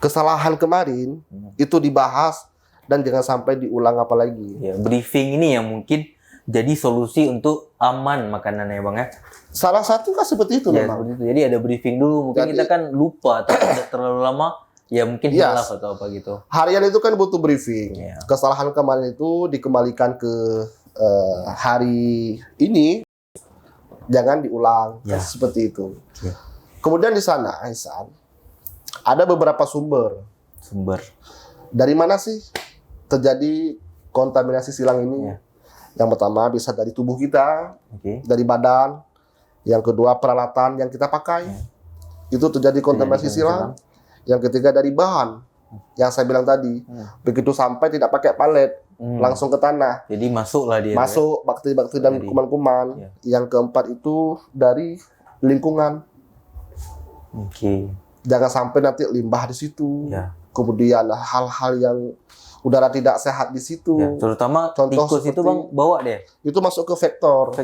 Kesalahan kemarin itu dibahas dan jangan sampai diulang apalagi. Briefing ini yang mungkin jadi solusi untuk aman makanannya Bang ya. Salah satu kan seperti itu memang. Seperti itu. Jadi ada briefing dulu. Mungkin kita kan lupa atau tidak terlalu lama, ya mungkin hilaf atau apa gitu. Harian itu kan butuh briefing. Kesalahan kemarin itu dikembalikan ke hari ini, jangan diulang. Seperti itu. Kemudian di sana, Aisan, ada beberapa sumber. Dari mana sih terjadi kontaminasi silang ini? Yang pertama bisa dari tubuh kita, dari badan. Yang kedua peralatan yang kita pakai, itu terjadi kontaminasi silang. Yang ketiga dari bahan, yang saya bilang tadi, begitu sampai tidak pakai palet, langsung ke tanah. Jadi masuklah dia. Masuk bakteri-bakteri dan kuman-kuman. Yang keempat itu dari lingkungan. Jangan sampai nanti limbah di situ. Kemudian hal-hal yang udara tidak sehat di situ. Terutama contoh tikus itu Bang bawa deh. Itu masuk ke vektor.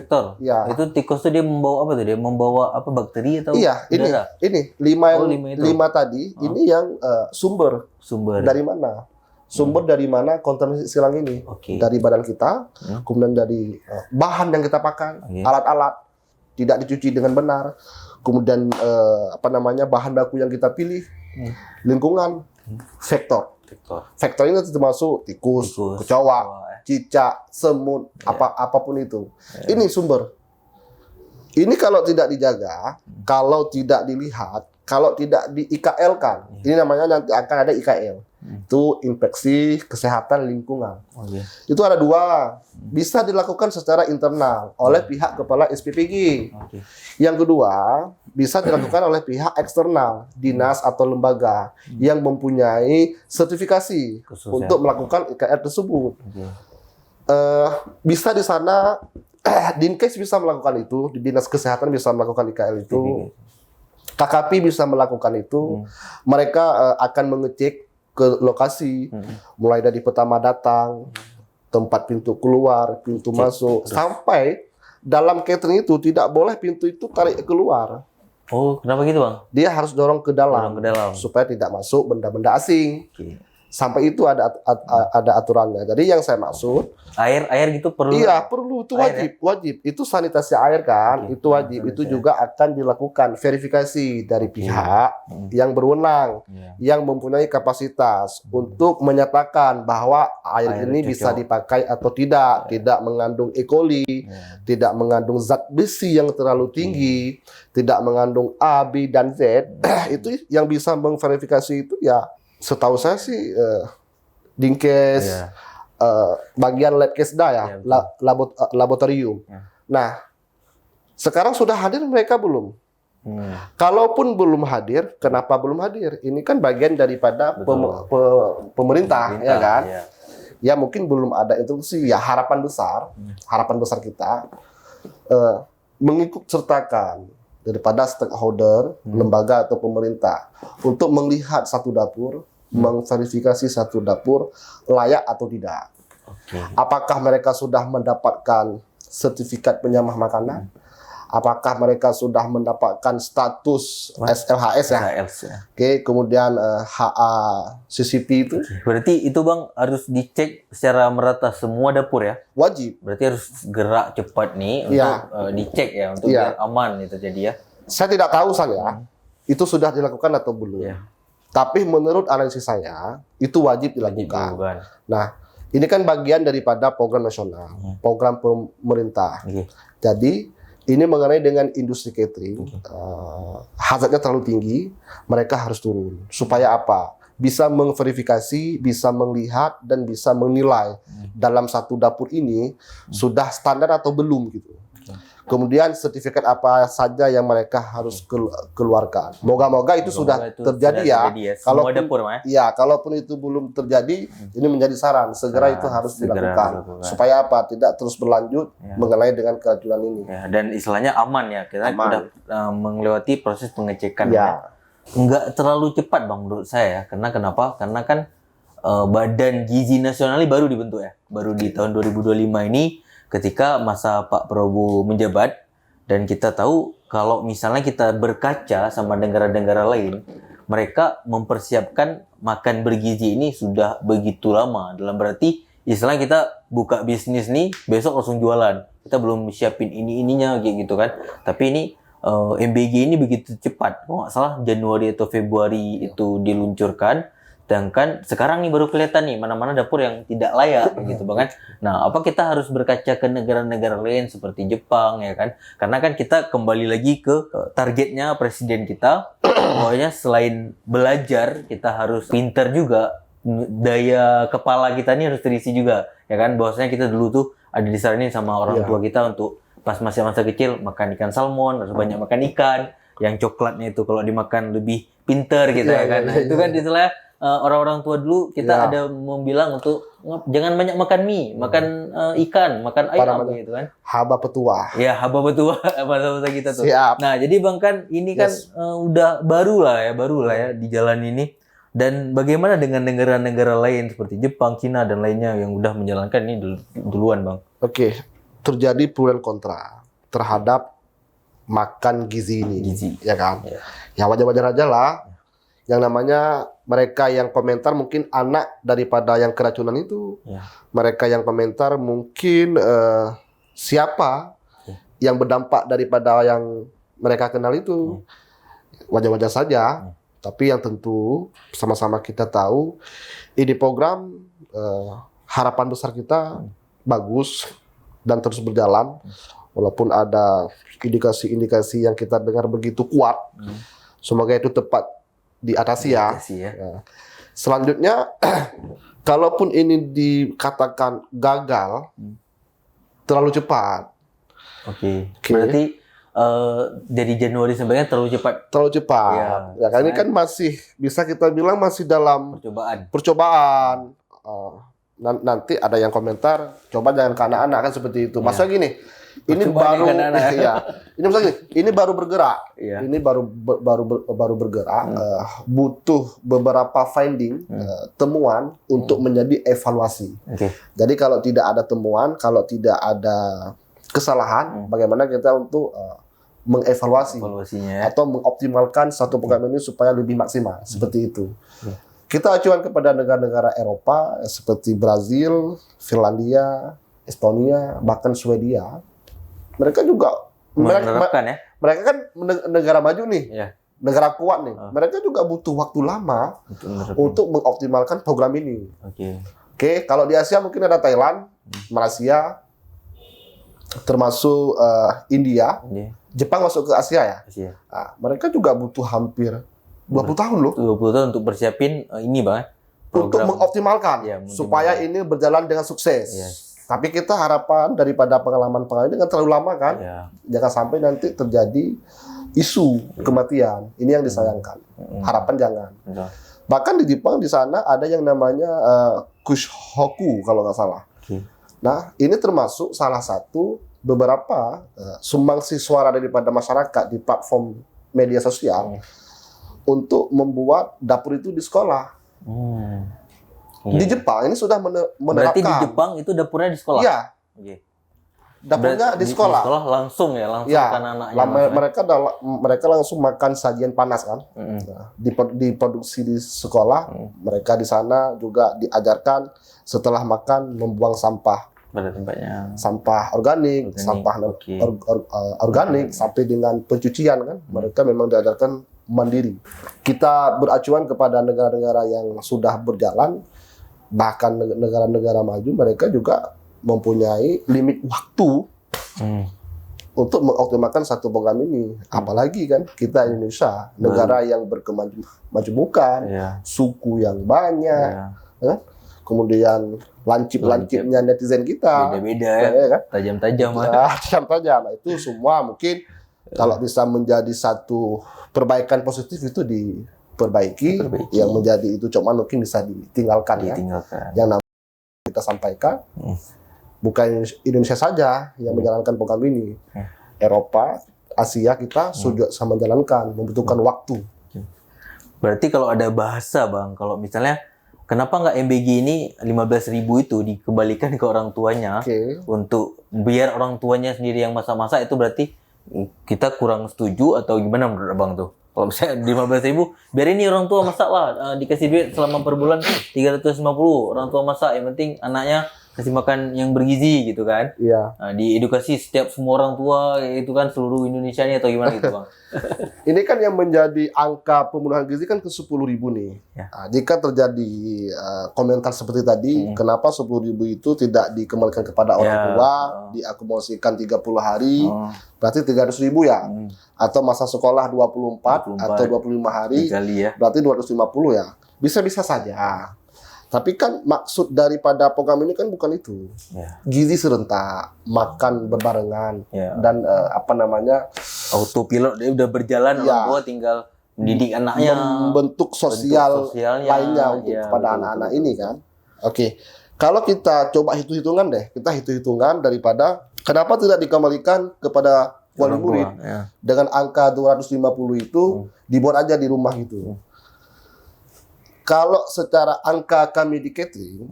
Itu tikus tuh dia membawa apa tuh? Dia membawa apa, bakteri atau? Ini 5 tadi, ini yang sumber. Dari mana? Sumber dari mana kontaminasi silang ini? Oke. Dari badan kita, kemudian dari bahan yang kita pakai, alat-alat tidak dicuci dengan benar, kemudian bahan baku yang kita pilih, lingkungan, faktor. Faktor ini termasuk tikus, kecoa, cicak, semut, apapun itu. Ini sumber. Ini kalau tidak dijaga, kalau tidak dilihat, kalau tidak di IKL-kan, ini namanya nanti akan ada IKL. Itu inspeksi kesehatan lingkungan. Itu ada 2. Bisa dilakukan secara internal oleh pihak kepala SPPG. Yang kedua, bisa dilakukan oleh pihak eksternal, dinas atau lembaga yang mempunyai sertifikasi untuk melakukan IKL tersebut. Bisa di sana Dinkes bisa melakukan itu, di dinas kesehatan bisa melakukan IKL itu, KKP bisa melakukan itu. Mereka akan mengecek ke lokasi, mulai dari pertama datang, tempat pintu keluar, pintu masuk, sampai dalam catering itu tidak boleh pintu itu tarik keluar. Oh, kenapa gitu, Bang? Dia harus dorong ke dalam, supaya tidak masuk benda-benda asing. Sampai itu ada aturannya. Jadi yang saya maksud, air gitu perlu. Iya, perlu, itu wajib. Itu sanitasi air kan, itu wajib. Itu juga akan dilakukan verifikasi dari pihak yang berwenang, yang mempunyai kapasitas untuk menyatakan bahwa air ini bisa dipakai atau tidak mengandung E. coli, tidak mengandung zat besi yang terlalu tinggi, tidak mengandung A, B dan Z. Itu yang bisa memverifikasi itu ya. Setahu saya sih Dinkes, bagian Labkesda ya, laboratorium. Nah, sekarang sudah hadir mereka belum? Kalaupun belum hadir, kenapa belum hadir? Ini kan bagian daripada pemerintah, ya kan? Ya mungkin belum ada instruksi. Ya harapan besar kita mengikut sertakan daripada stakeholder, lembaga atau pemerintah untuk melihat satu dapur, memverifikasi satu dapur layak atau tidak. Apakah mereka sudah mendapatkan sertifikat penyamah makanan? Apakah mereka sudah mendapatkan status SLHS ya? Oke, kemudian HA CCP itu. Berarti itu Bang harus dicek secara merata semua dapur ya? Wajib. Berarti harus gerak cepat nih untuk dicek ya, untuk biar aman itu jadi ya. Saya tidak tahu itu sudah dilakukan atau belum. Tapi menurut analisis saya itu wajib dilakukan. Nah, ini kan bagian daripada program nasional, program pemerintah. Jadi ini mengenai dengan industri catering, hazardnya terlalu tinggi, mereka harus turun. Supaya apa? Bisa memverifikasi, bisa melihat, dan bisa menilai dalam satu dapur ini sudah standar atau belum gitu. Kemudian sertifikat apa saja yang mereka harus keluarkan. Moga-moga itu sudah terjadi ya. Kalau kalaupun itu belum terjadi, ini menjadi saran segera itu harus dilakukan. Supaya apa? Tidak terus berlanjut mengenai dengan keracunan ini. Dan istilahnya aman ya. Kita sudah melewati proses pengecekan. Nggak terlalu cepat Bang menurut saya. Karena kenapa? Karena kan Badan Gizi Nasional ini baru dibentuk ya. Baru di tahun 2025 ini. Ketika masa Pak Prabowo menjabat, dan kita tahu kalau misalnya kita berkaca sama negara-negara lain, mereka mempersiapkan makan bergizi ini sudah begitu lama. Dalam berarti istilahnya kita buka bisnis nih, besok langsung jualan. Kita belum siapin ininya kayak gitu kan. Tapi ini MBG ini begitu cepat. Kalau nggak salah Januari atau Februari itu diluncurkan. Sedangkan sekarang nih baru kelihatan nih mana-mana dapur yang tidak layak gitu Bang kan. Nah, apa kita harus berkaca ke negara-negara lain seperti Jepang ya kan? Karena kan kita kembali lagi ke targetnya presiden kita. Pokoknya selain belajar, kita harus pintar juga. Daya kepala kita ini harus terisi juga ya kan. Bahwasanya kita dulu tuh ada disaranin sama orang tua kita untuk pas masih masa kecil makan ikan salmon, harus banyak makan ikan. Yang coklatnya itu kalau dimakan lebih pintar gitu ya kan. Nah, itu kan istilahnya orang-orang tua dulu kita ada membilang untuk jangan banyak makan mie, makan ikan, makan ayam gitu kan. Haba petua. Ya, haba petua bahasa kita tuh. Nah, jadi Bang kan ini kan udah baru lah ya di jalan ini. Dan bagaimana dengan negara-negara lain seperti Jepang, Cina dan lainnya yang udah menjalankan ini duluan Bang? Oke, terjadi pro dan kontra terhadap makan gizi ini, ya kan? Ya wajar-wajar aja lah. yang namanya mereka yang komentar mungkin anak daripada yang keracunan itu. Ya. Mereka yang komentar mungkin siapa yang berdampak daripada yang mereka kenal itu. Wajar-wajar saja. Tapi yang tentu sama-sama kita tahu ini program harapan besar kita bagus dan terus berjalan. Walaupun ada indikasi-indikasi yang kita dengar begitu kuat. Semoga itu tepat diatasi ya. Selanjutnya, kalaupun ini dikatakan gagal, terlalu cepat. Oke. Berarti dari Januari sampai terlalu cepat. Terlalu cepat. Ya kan ini kan masih bisa kita bilang masih dalam percobaan. Nanti ada yang komentar, coba jangan ke anak-anak kan seperti itu. Masa gini, ini baru ini baru bergerak. Ini baru bergerak, butuh beberapa finding, temuan untuk menjadi evaluasi. Jadi kalau tidak ada temuan, kalau tidak ada kesalahan, bagaimana kita untuk mengevaluasi atau mengoptimalkan satu program ini supaya lebih maksimal, seperti itu. Kita acuan kepada negara-negara Eropa seperti Brazil, Finlandia, Estonia, bahkan Swedia. Mereka juga mereka kan negara maju nih, negara kuat nih. Mereka juga butuh waktu lama untuk mengoptimalkan program ini. Oke, kalau di Asia mungkin ada Thailand, Malaysia, termasuk India, Jepang masuk ke Asia ya. Nah, mereka juga butuh hampir 20 tahun loh. 20 tahun untuk persiapin ini Bang. Untuk mengoptimalkan supaya ini berjalan dengan sukses. Tapi kita harapan daripada pengalaman ini kan terlalu lama kan. Jangan sampai nanti terjadi isu kematian. Ini yang disayangkan. Harapan jangan. Bahkan di Jepang di sana ada yang namanya Kushoku kalau nggak salah. Nah, ini termasuk salah satu beberapa sumbangsi suara daripada masyarakat di platform media sosial untuk membuat dapur itu di sekolah. Di Jepang ini sudah menerapkan. Berarti di Jepang itu dapurnya di sekolah? Iya. Dapurnya di sekolah. Di sekolah langsung kan anaknya. Mereka langsung makan sajian panas kan. Nah, diproduksi di sekolah. Mereka di sana juga diajarkan setelah makan membuang sampah pada tempatnya. Sampah organik, organik sampai dengan pencucian kan. Mereka memang diajarkan mandiri. Kita beracuan kepada negara-negara yang sudah berjalan, bahkan negara-negara maju, mereka juga mempunyai limit waktu untuk mengoptimalkan satu program ini. Apalagi kan kita Indonesia, negara yang berkemajukan, suku yang banyak, kemudian lancip-lancipnya netizen kita beda-beda ya, kan? Tajam-tajam. Tajam-tajam. Itu semua mungkin kalau bisa menjadi satu perbaikan positif itu diperbaiki. Yang menjadi itu cuma mungkin bisa ditinggalkan. Yang namanya kita sampaikan bukan Indonesia saja yang menjalankan program ini. Eropa, Asia kita sudah sama menjalankan, membutuhkan waktu. Berarti kalau ada bahasa Bang, kalau misalnya kenapa nggak MBG ini 15.000 itu dikembalikan ke orang tuanya untuk biar orang tuanya sendiri yang masak-masak, itu berarti kita kurang setuju atau gimana menurut Abang tuh? Kalau misalnya 15.000, biar ini orang tua masak lah, dikasih duit selama per bulan 350, orang tua masak, yang penting anaknya kasih makan yang bergizi gitu kan. Diedukasi setiap semua orang tua itu kan seluruh Indonesia ini atau gimana gitu Bang? Ini kan yang menjadi angka pemenuhan gizi kan ke 10.000 nih. Nah, jika terjadi komentar seperti tadi, kenapa 10.000 itu tidak dikembalikan kepada orang tua, diakumulasikan 30 hari, berarti 300.000 ya? Atau masa sekolah 24 atau 25 hari, berarti 250 ya? Bisa-bisa saja. Tapi kan maksud daripada program ini kan bukan itu. Gizi serentak, makan berbarengan, dan autopilot dia udah berjalan, orang tua tinggal mendidik anaknya, membentuk lainnya untuk kepada anak-anak ini kan. Oke. Kalau kita coba hitung-hitungan deh, kita hitung-hitungan daripada kenapa tidak dikembalikan kepada wali murid dengan angka 250 itu dibuat aja di rumah gitu. Kalau secara angka kami di catering,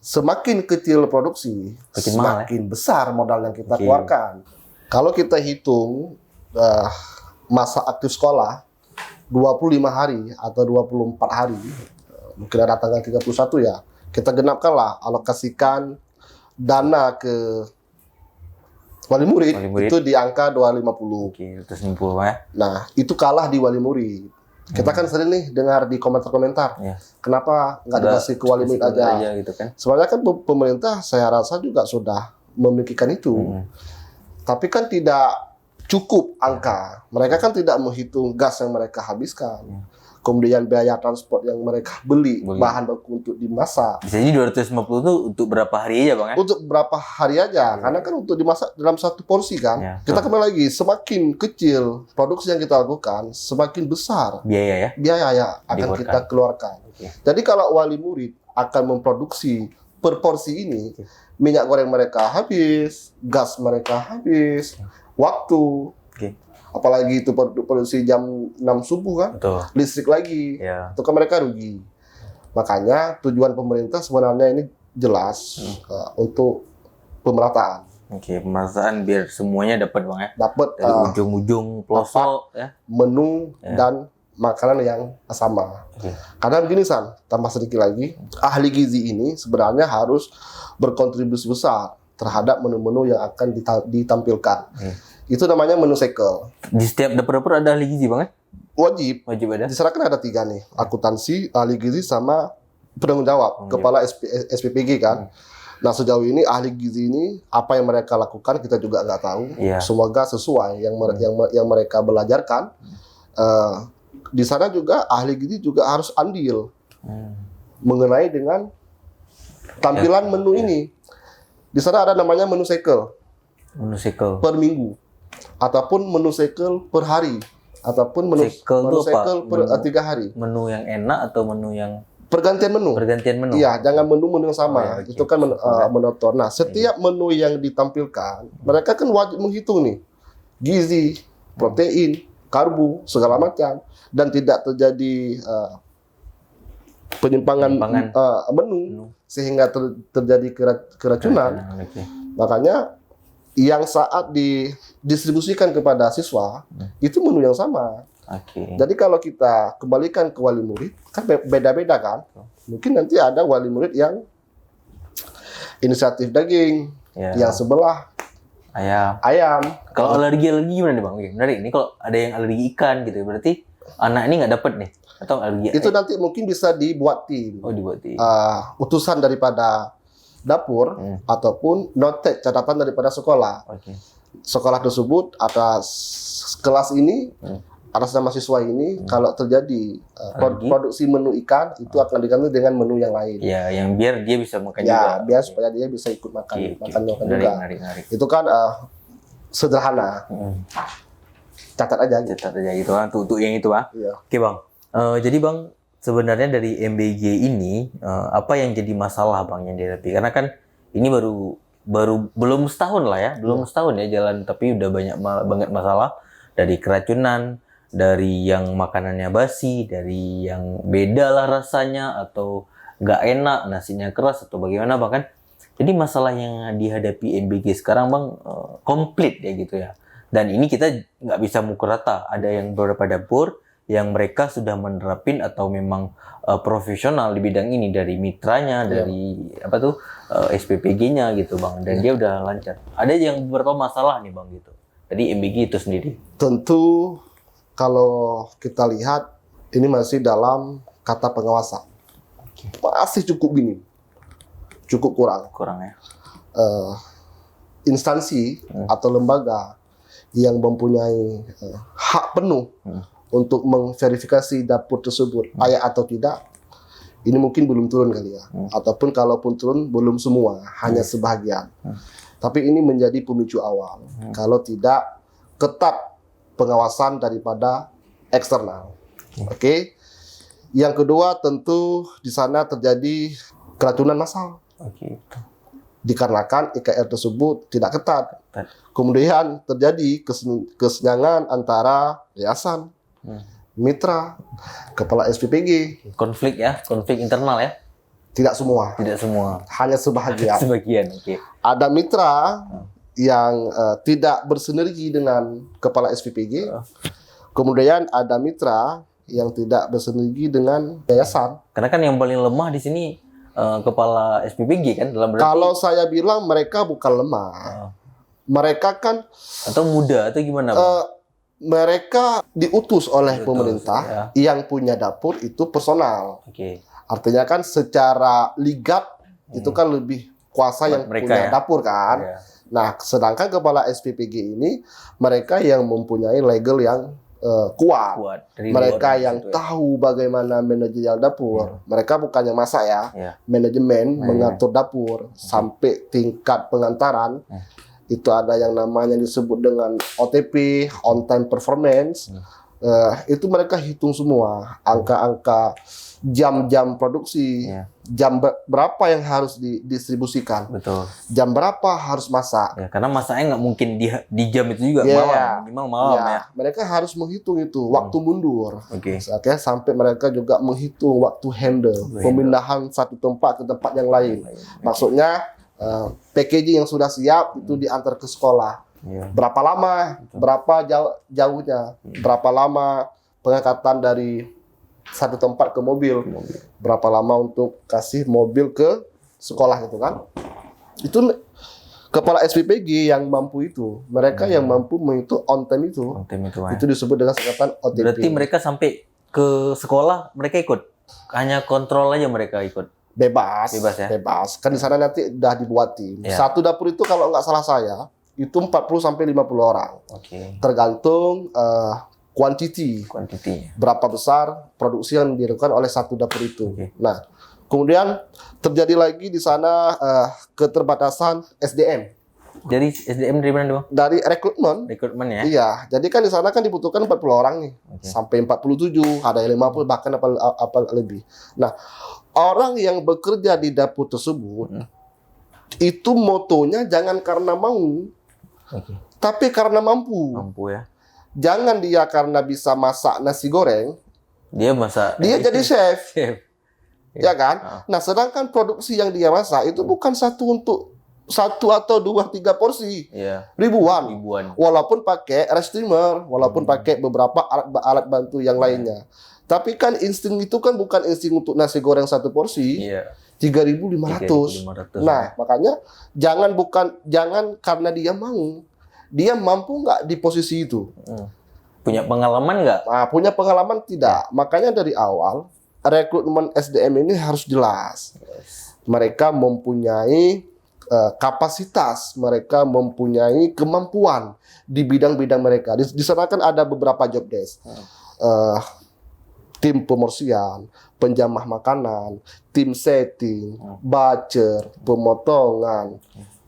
semakin kecil produksi, semakin besar modal yang kita keluarkan. Kalau kita hitung masa aktif sekolah, 25 hari atau 24 hari, mungkin ada tanggal 31 ya, kita genapkanlah alokasikan dana ke wali murid, itu di angka 250. Oke, 250 ya. Nah, itu kalah di wali murid. Kita kan sering nih dengar di komentar-komentar, kenapa nggak dikasih ke wali murid aja gitu kan. Sebenarnya kan pemerintah saya rasa juga sudah memikirkan itu. Tapi kan tidak cukup angka. Mereka kan tidak menghitung gas yang mereka habiskan. Kemudian biaya transport yang mereka beli, bahan baku untuk dimasak. Bisa jadi 250 itu untuk berapa hari aja Bang ya? Untuk berapa hari aja, karena kan untuk dimasak dalam satu porsi kan. Kita kembali lagi, semakin kecil produksi yang kita lakukan, semakin besar biaya ya akan kita keluarkan. Jadi kalau wali murid akan memproduksi per porsi ini, minyak goreng mereka habis, gas mereka habis, waktu. Apalagi itu produksi jam 6 subuh kan, listrik lagi, itu kan mereka rugi. Makanya tujuan pemerintah sebenarnya ini jelas untuk pemerataan. Pemerataan biar semuanya dapat Bang ya. Dapat dari ujung-ujung pelosok ya. Menu dan makanan yang sama. Karena begini San, tambah sedikit lagi, ahli gizi ini sebenarnya harus berkontribusi besar terhadap menu-menu yang akan ditampilkan. Itu namanya menu sekel. Di setiap dapur-dapur ada ahli gizi Bang ya? Wajib ada. Diserahkan ada 3 nih, akuntansi, ahli gizi sama penanggung jawab, kepala SPPG kan. Nah sejauh ini ahli gizi ini apa yang mereka lakukan kita juga nggak tahu. Semoga sesuai yang mereka belajarkan. Di sana juga ahli gizi juga harus andil mengenai dengan tampilan menu ini. Di sana ada namanya menu sekel. Menu sekel per minggu, ataupun menu sekel per hari, ataupun menu sekel per 3 hari. Menu yang enak atau menu yang pergantian menu? Pergantian menu. Iya, jangan menu yang sama. Itu kan monoton. Nah, setiap menu yang ditampilkan, mereka kan wajib menghitung nih gizi, protein, karbo, segala macam, dan tidak terjadi penyimpangan menu sehingga terjadi keracunan. Makanya yang saat didistribusikan kepada siswa itu menu yang sama. Jadi kalau kita kembalikan ke wali murid kan beda-beda kan. Mungkin nanti ada wali murid yang inisiatif daging, yang sebelah ayam. Kalau alergi gimana nih Bang? Menarik. Ini kalau ada yang alergi ikan gitu, berarti anak ini nggak dapet nih atau alergi? Itu nanti mungkin bisa dibuat tim. Dibuat tim. Utusan daripada dapur ataupun notet catatan daripada sekolah. Sekolah tersebut atas kelas ini, atas nama siswa ini, kalau terjadi produksi menu ikan itu akan diganti dengan menu yang lain. Ya, yang biar dia bisa makan juga. Biar supaya dia bisa ikut makan juga. Itu kan sederhana. Catat aja gitu kan, untuk yang itu Bang. Oke Bang. Jadi Bang, sebenarnya dari MBG ini apa yang jadi masalah Bang yang dihadapi? Karena kan ini baru belum setahun lah ya, setahun ya jalan, tapi udah banyak banget masalah, dari keracunan, dari yang makanannya basi, dari yang beda lah rasanya atau nggak enak, nasinya keras atau bagaimana bahkan. Jadi masalah yang dihadapi MBG sekarang Bang komplit ya gitu ya. Dan ini kita nggak bisa mukul rata. Ada yang beberapa dapur yang mereka sudah menerapin atau memang profesional di bidang ini, dari mitranya, dari SPPG-nya gitu Bang, dan dia udah lancar. Ada yang beberapa masalah nih Bang gitu. Jadi MBG itu sendiri. Tentu kalau kita lihat ini masih dalam kata pengawasan. Masih cukup minim. Cukup kurang. Kurang ya. Instansi atau lembaga yang mempunyai hak penuh untuk memverifikasi dapur tersebut layak atau tidak, ini mungkin belum turun kali ya. Ataupun kalaupun turun, belum semua, hanya sebagian. Tapi ini menjadi pemicu awal. Kalau tidak ketat pengawasan daripada eksternal. Oke. Yang kedua tentu di sana terjadi keracunan massal. Dikarenakan IKR tersebut tidak ketat. Kemudian terjadi kesenjangan antara yayasan, mitra, kepala SPPG. Konflik internal ya? Tidak semua. Hanya sebagian. Ada mitra yang tidak bersinergi dengan kepala SPPG. Kemudian ada mitra yang tidak bersinergi dengan yayasan. Karena kan yang paling lemah di sini kepala SPPG kan dalam berarti Kalau saya bilang mereka bukan lemah. Mereka kan atau muda atau gimana, Bang? mereka diutus oleh Diutus, pemerintah yang punya dapur itu personal. Oke. Artinya kan secara ligat itu kan lebih kuasa Buat yang mereka punya ya. dapur kan. Iya. Nah, sedangkan kepala SPPG ini mereka yang mempunyai legal yang kuat. Kuat. Dari Mereka luar yang gitu ya. tahu bagaimana manajerial dapur. Mereka bukan yang masak ya. Iya. Manajemen mengatur dapur sampai tingkat pengantaran. Itu ada yang namanya disebut dengan OTP, on time performance. Itu mereka hitung semua angka-angka jam-jam produksi, Iya. jam berapa yang harus didistribusikan, Betul. jam berapa harus masak. Ya, karena masaknya nggak mungkin di jam itu juga Iya. malam, minimal malam ya. Mereka harus menghitung itu waktu mundur. Oke. Oke, sampai mereka juga menghitung waktu handle, pemindahan satu tempat ke tempat yang lain. Maksudnya packaging yang sudah siap itu diantar ke sekolah. Iya. Berapa lama, berapa jauhnya, berapa lama pengangkatan dari satu tempat ke mobil, berapa lama untuk kasih mobil ke sekolah gitu kan. Itu kepala SPPG yang mampu itu, mereka yang mampu menghitung on time itu. Konten itu, Mas. Itu disebut dengan singkatan OTP. Berarti mereka sampai ke sekolah mereka ikut, hanya kontrol aja mereka ikut. bebas, Bebas ya? bebas. Kan di sana nanti udah dibuatin. Ya. Satu dapur itu kalau nggak salah saya itu 40 sampai 50 orang. Oke. Tergantung quantity, Kuantitinya. berapa besar produksi yang dilakukan oleh satu dapur itu. Oke. Nah, kemudian terjadi lagi di sana keterbatasan SDM Jadi SDM dari mana dong? dari rekrutmen. Rekrutmen ya? Iya, jadi kan di sana kan dibutuhkan 40 orang nih, Oke. sampai 47, ada yang 50 bahkan apa lebih. Nah, orang yang bekerja di dapur tersebut itu motonya jangan karena mau, Oke. tapi karena mampu. Mampu ya? Jangan dia karena bisa masak nasi goreng, Dia masak. dia jadi chef. chef. Ya kan? Nah, sedangkan produksi yang dia masak itu bukan satu atau dua tiga porsi, Iya. ribuan. Ribuan. Walaupun pakai steamer, walaupun pakai beberapa alat bantu yang lainnya. Tapi kan insting itu kan bukan insting untuk nasi goreng satu porsi, Iya. 3.500. 3.500. Nah, makanya jangan karena dia mau. Dia mampu nggak di posisi itu? Punya pengalaman nggak? Nah, punya pengalaman tidak. Makanya dari awal rekrutmen SDM ini harus jelas. Mereka mempunyai kapasitas, mereka mempunyai kemampuan di bidang-bidang mereka. Di sana kan ada beberapa job desk. Tim pemorsian, penjamah makanan, tim setting, batcher, pemotongan,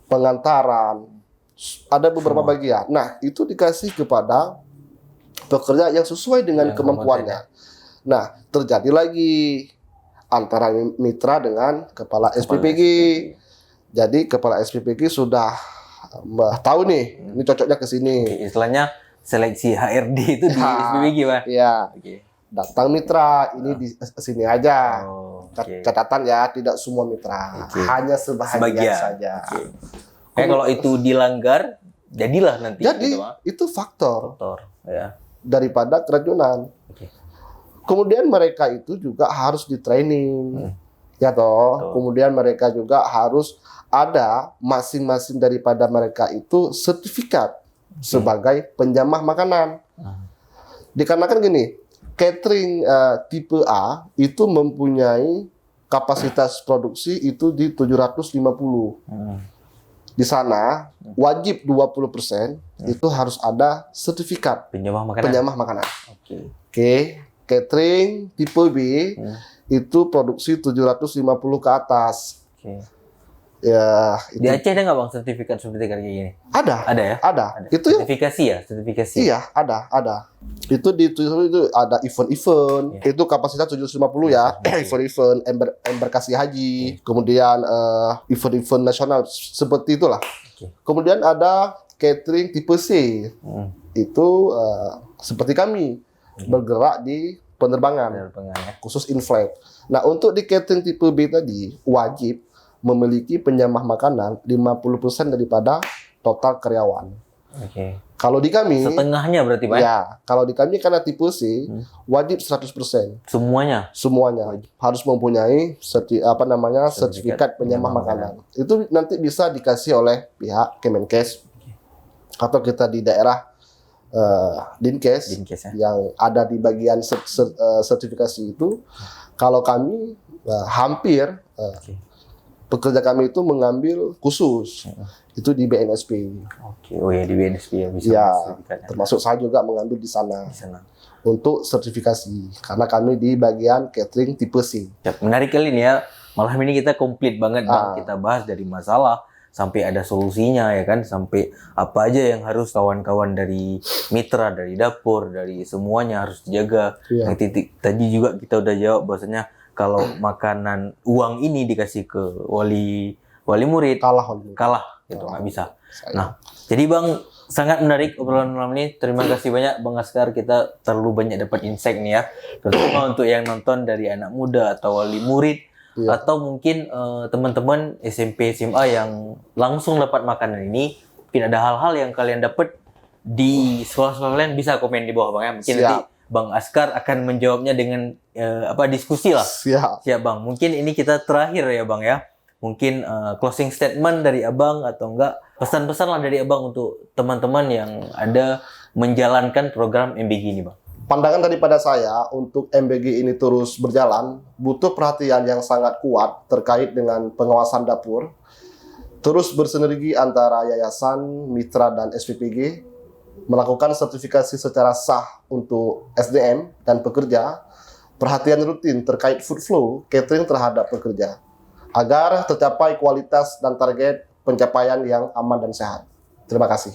pengantaran. Ada beberapa bagian. Nah, itu dikasih kepada pekerja yang sesuai dengan kemampuannya. Nah, terjadi lagi antara mitra dengan kepala SPPG. Jadi kepala SPPG sudah tahu nih, ini cocoknya ke sini. Istilahnya seleksi HRD itu di SPPG, Pak. Iya. Oke. Datang mitra, ini di sini aja. Oh, oke. Catatan ya, tidak semua mitra, Oke. hanya sebahagian saja. Oke. Kalau itu dilanggar, jadilah nanti. Jadi gitu, Pak. itu faktor Ya. daripada keracunan. Oke. Kemudian mereka itu juga harus di training, ya toh. Kemudian mereka juga harus ada masing-masing daripada mereka itu sertifikat sebagai penjamah makanan. Dikarenakan gini, catering tipe A itu mempunyai kapasitas produksi itu di 750. Di sana wajib 20% itu harus ada sertifikat Penjamah makanan. penjamah makanan. Oke. Oke, catering tipe B itu produksi 750 ke atas. Oke. Ya, Di itu Aceh ada nggak, Bang, sertifikat kayak gini? ada. Ada ya? Ada. Itu ya? Sertifikasi ya? Sertifikasi. Iya, ada. Itu itu ada event-event. Itu kapasitas 750 ya. Event-event embarkasi haji, kemudian event-event nasional seperti itulah. Oke. Kemudian ada catering tipe C. Itu seperti kami bergerak di penerbangan Penerbangan ya. khusus in-flight. Nah, untuk di catering tipe B tadi wajib memiliki penjamah makanan 50% daripada total karyawan. Oke. Kalau di kami, Setengahnya berarti Pak? ya, kalau di kami karena tipe C, wajib 100%. Semuanya? Semuanya harus mempunyai sertifikat penyamah makanan. Itu nanti bisa dikasih oleh pihak Kemenkes atau kita di daerah Dinkes Dinkes ya? yang ada di bagian sertifikasi itu. Kalau kami hampir pekerja kami itu mengambil khusus itu di BNSP. Oke, oh ya di BNSP ya bisa. Ya, sertifikatnya. termasuk saya juga mengambil di sana Di sana. untuk sertifikasi karena kami di bagian catering tipe C. Ya, menarik kali nih ya. Malam ini kita komplit banget Bang. Kita bahas dari masalah sampai ada solusinya ya kan, sampai apa aja yang harus kawan-kawan dari mitra, dari dapur, dari semuanya harus dijaga. Iya. Yang titik tadi juga kita udah jawab bahwasanya kalau makanan uang ini dikasih ke wali murid kalah gitu, nggak bisa. Nah, jadi Bang, sangat menarik obrolan malam ini. Terima kasih banyak Bang Askar, kita terlalu banyak dapat insight nih ya, terutama untuk yang nonton dari anak muda atau wali murid. Iya. Atau mungkin teman-teman SMP SMA yang langsung dapat makanan ini, mungkin ada hal-hal yang kalian dapat di sekolah-sekolah kalian, bisa komen di bawah Bang ya. Mungkin nanti Bang Askar akan menjawabnya dengan diskusi lah. Siap Bang. Mungkin ini kita terakhir ya Bang ya. Mungkin closing statement dari Abang atau enggak pesan-pesan lah dari Abang untuk teman-teman yang ada menjalankan program MBG ini Bang. Pandangan daripada saya untuk MBG ini terus berjalan, butuh perhatian yang sangat kuat terkait dengan pengawasan dapur, terus bersinergi antara yayasan, mitra, dan SPPG, melakukan sertifikasi secara sah untuk SDM dan pekerja, perhatian rutin terkait food flow, catering terhadap pekerja, agar tercapai kualitas dan target pencapaian yang aman dan sehat. Terima kasih.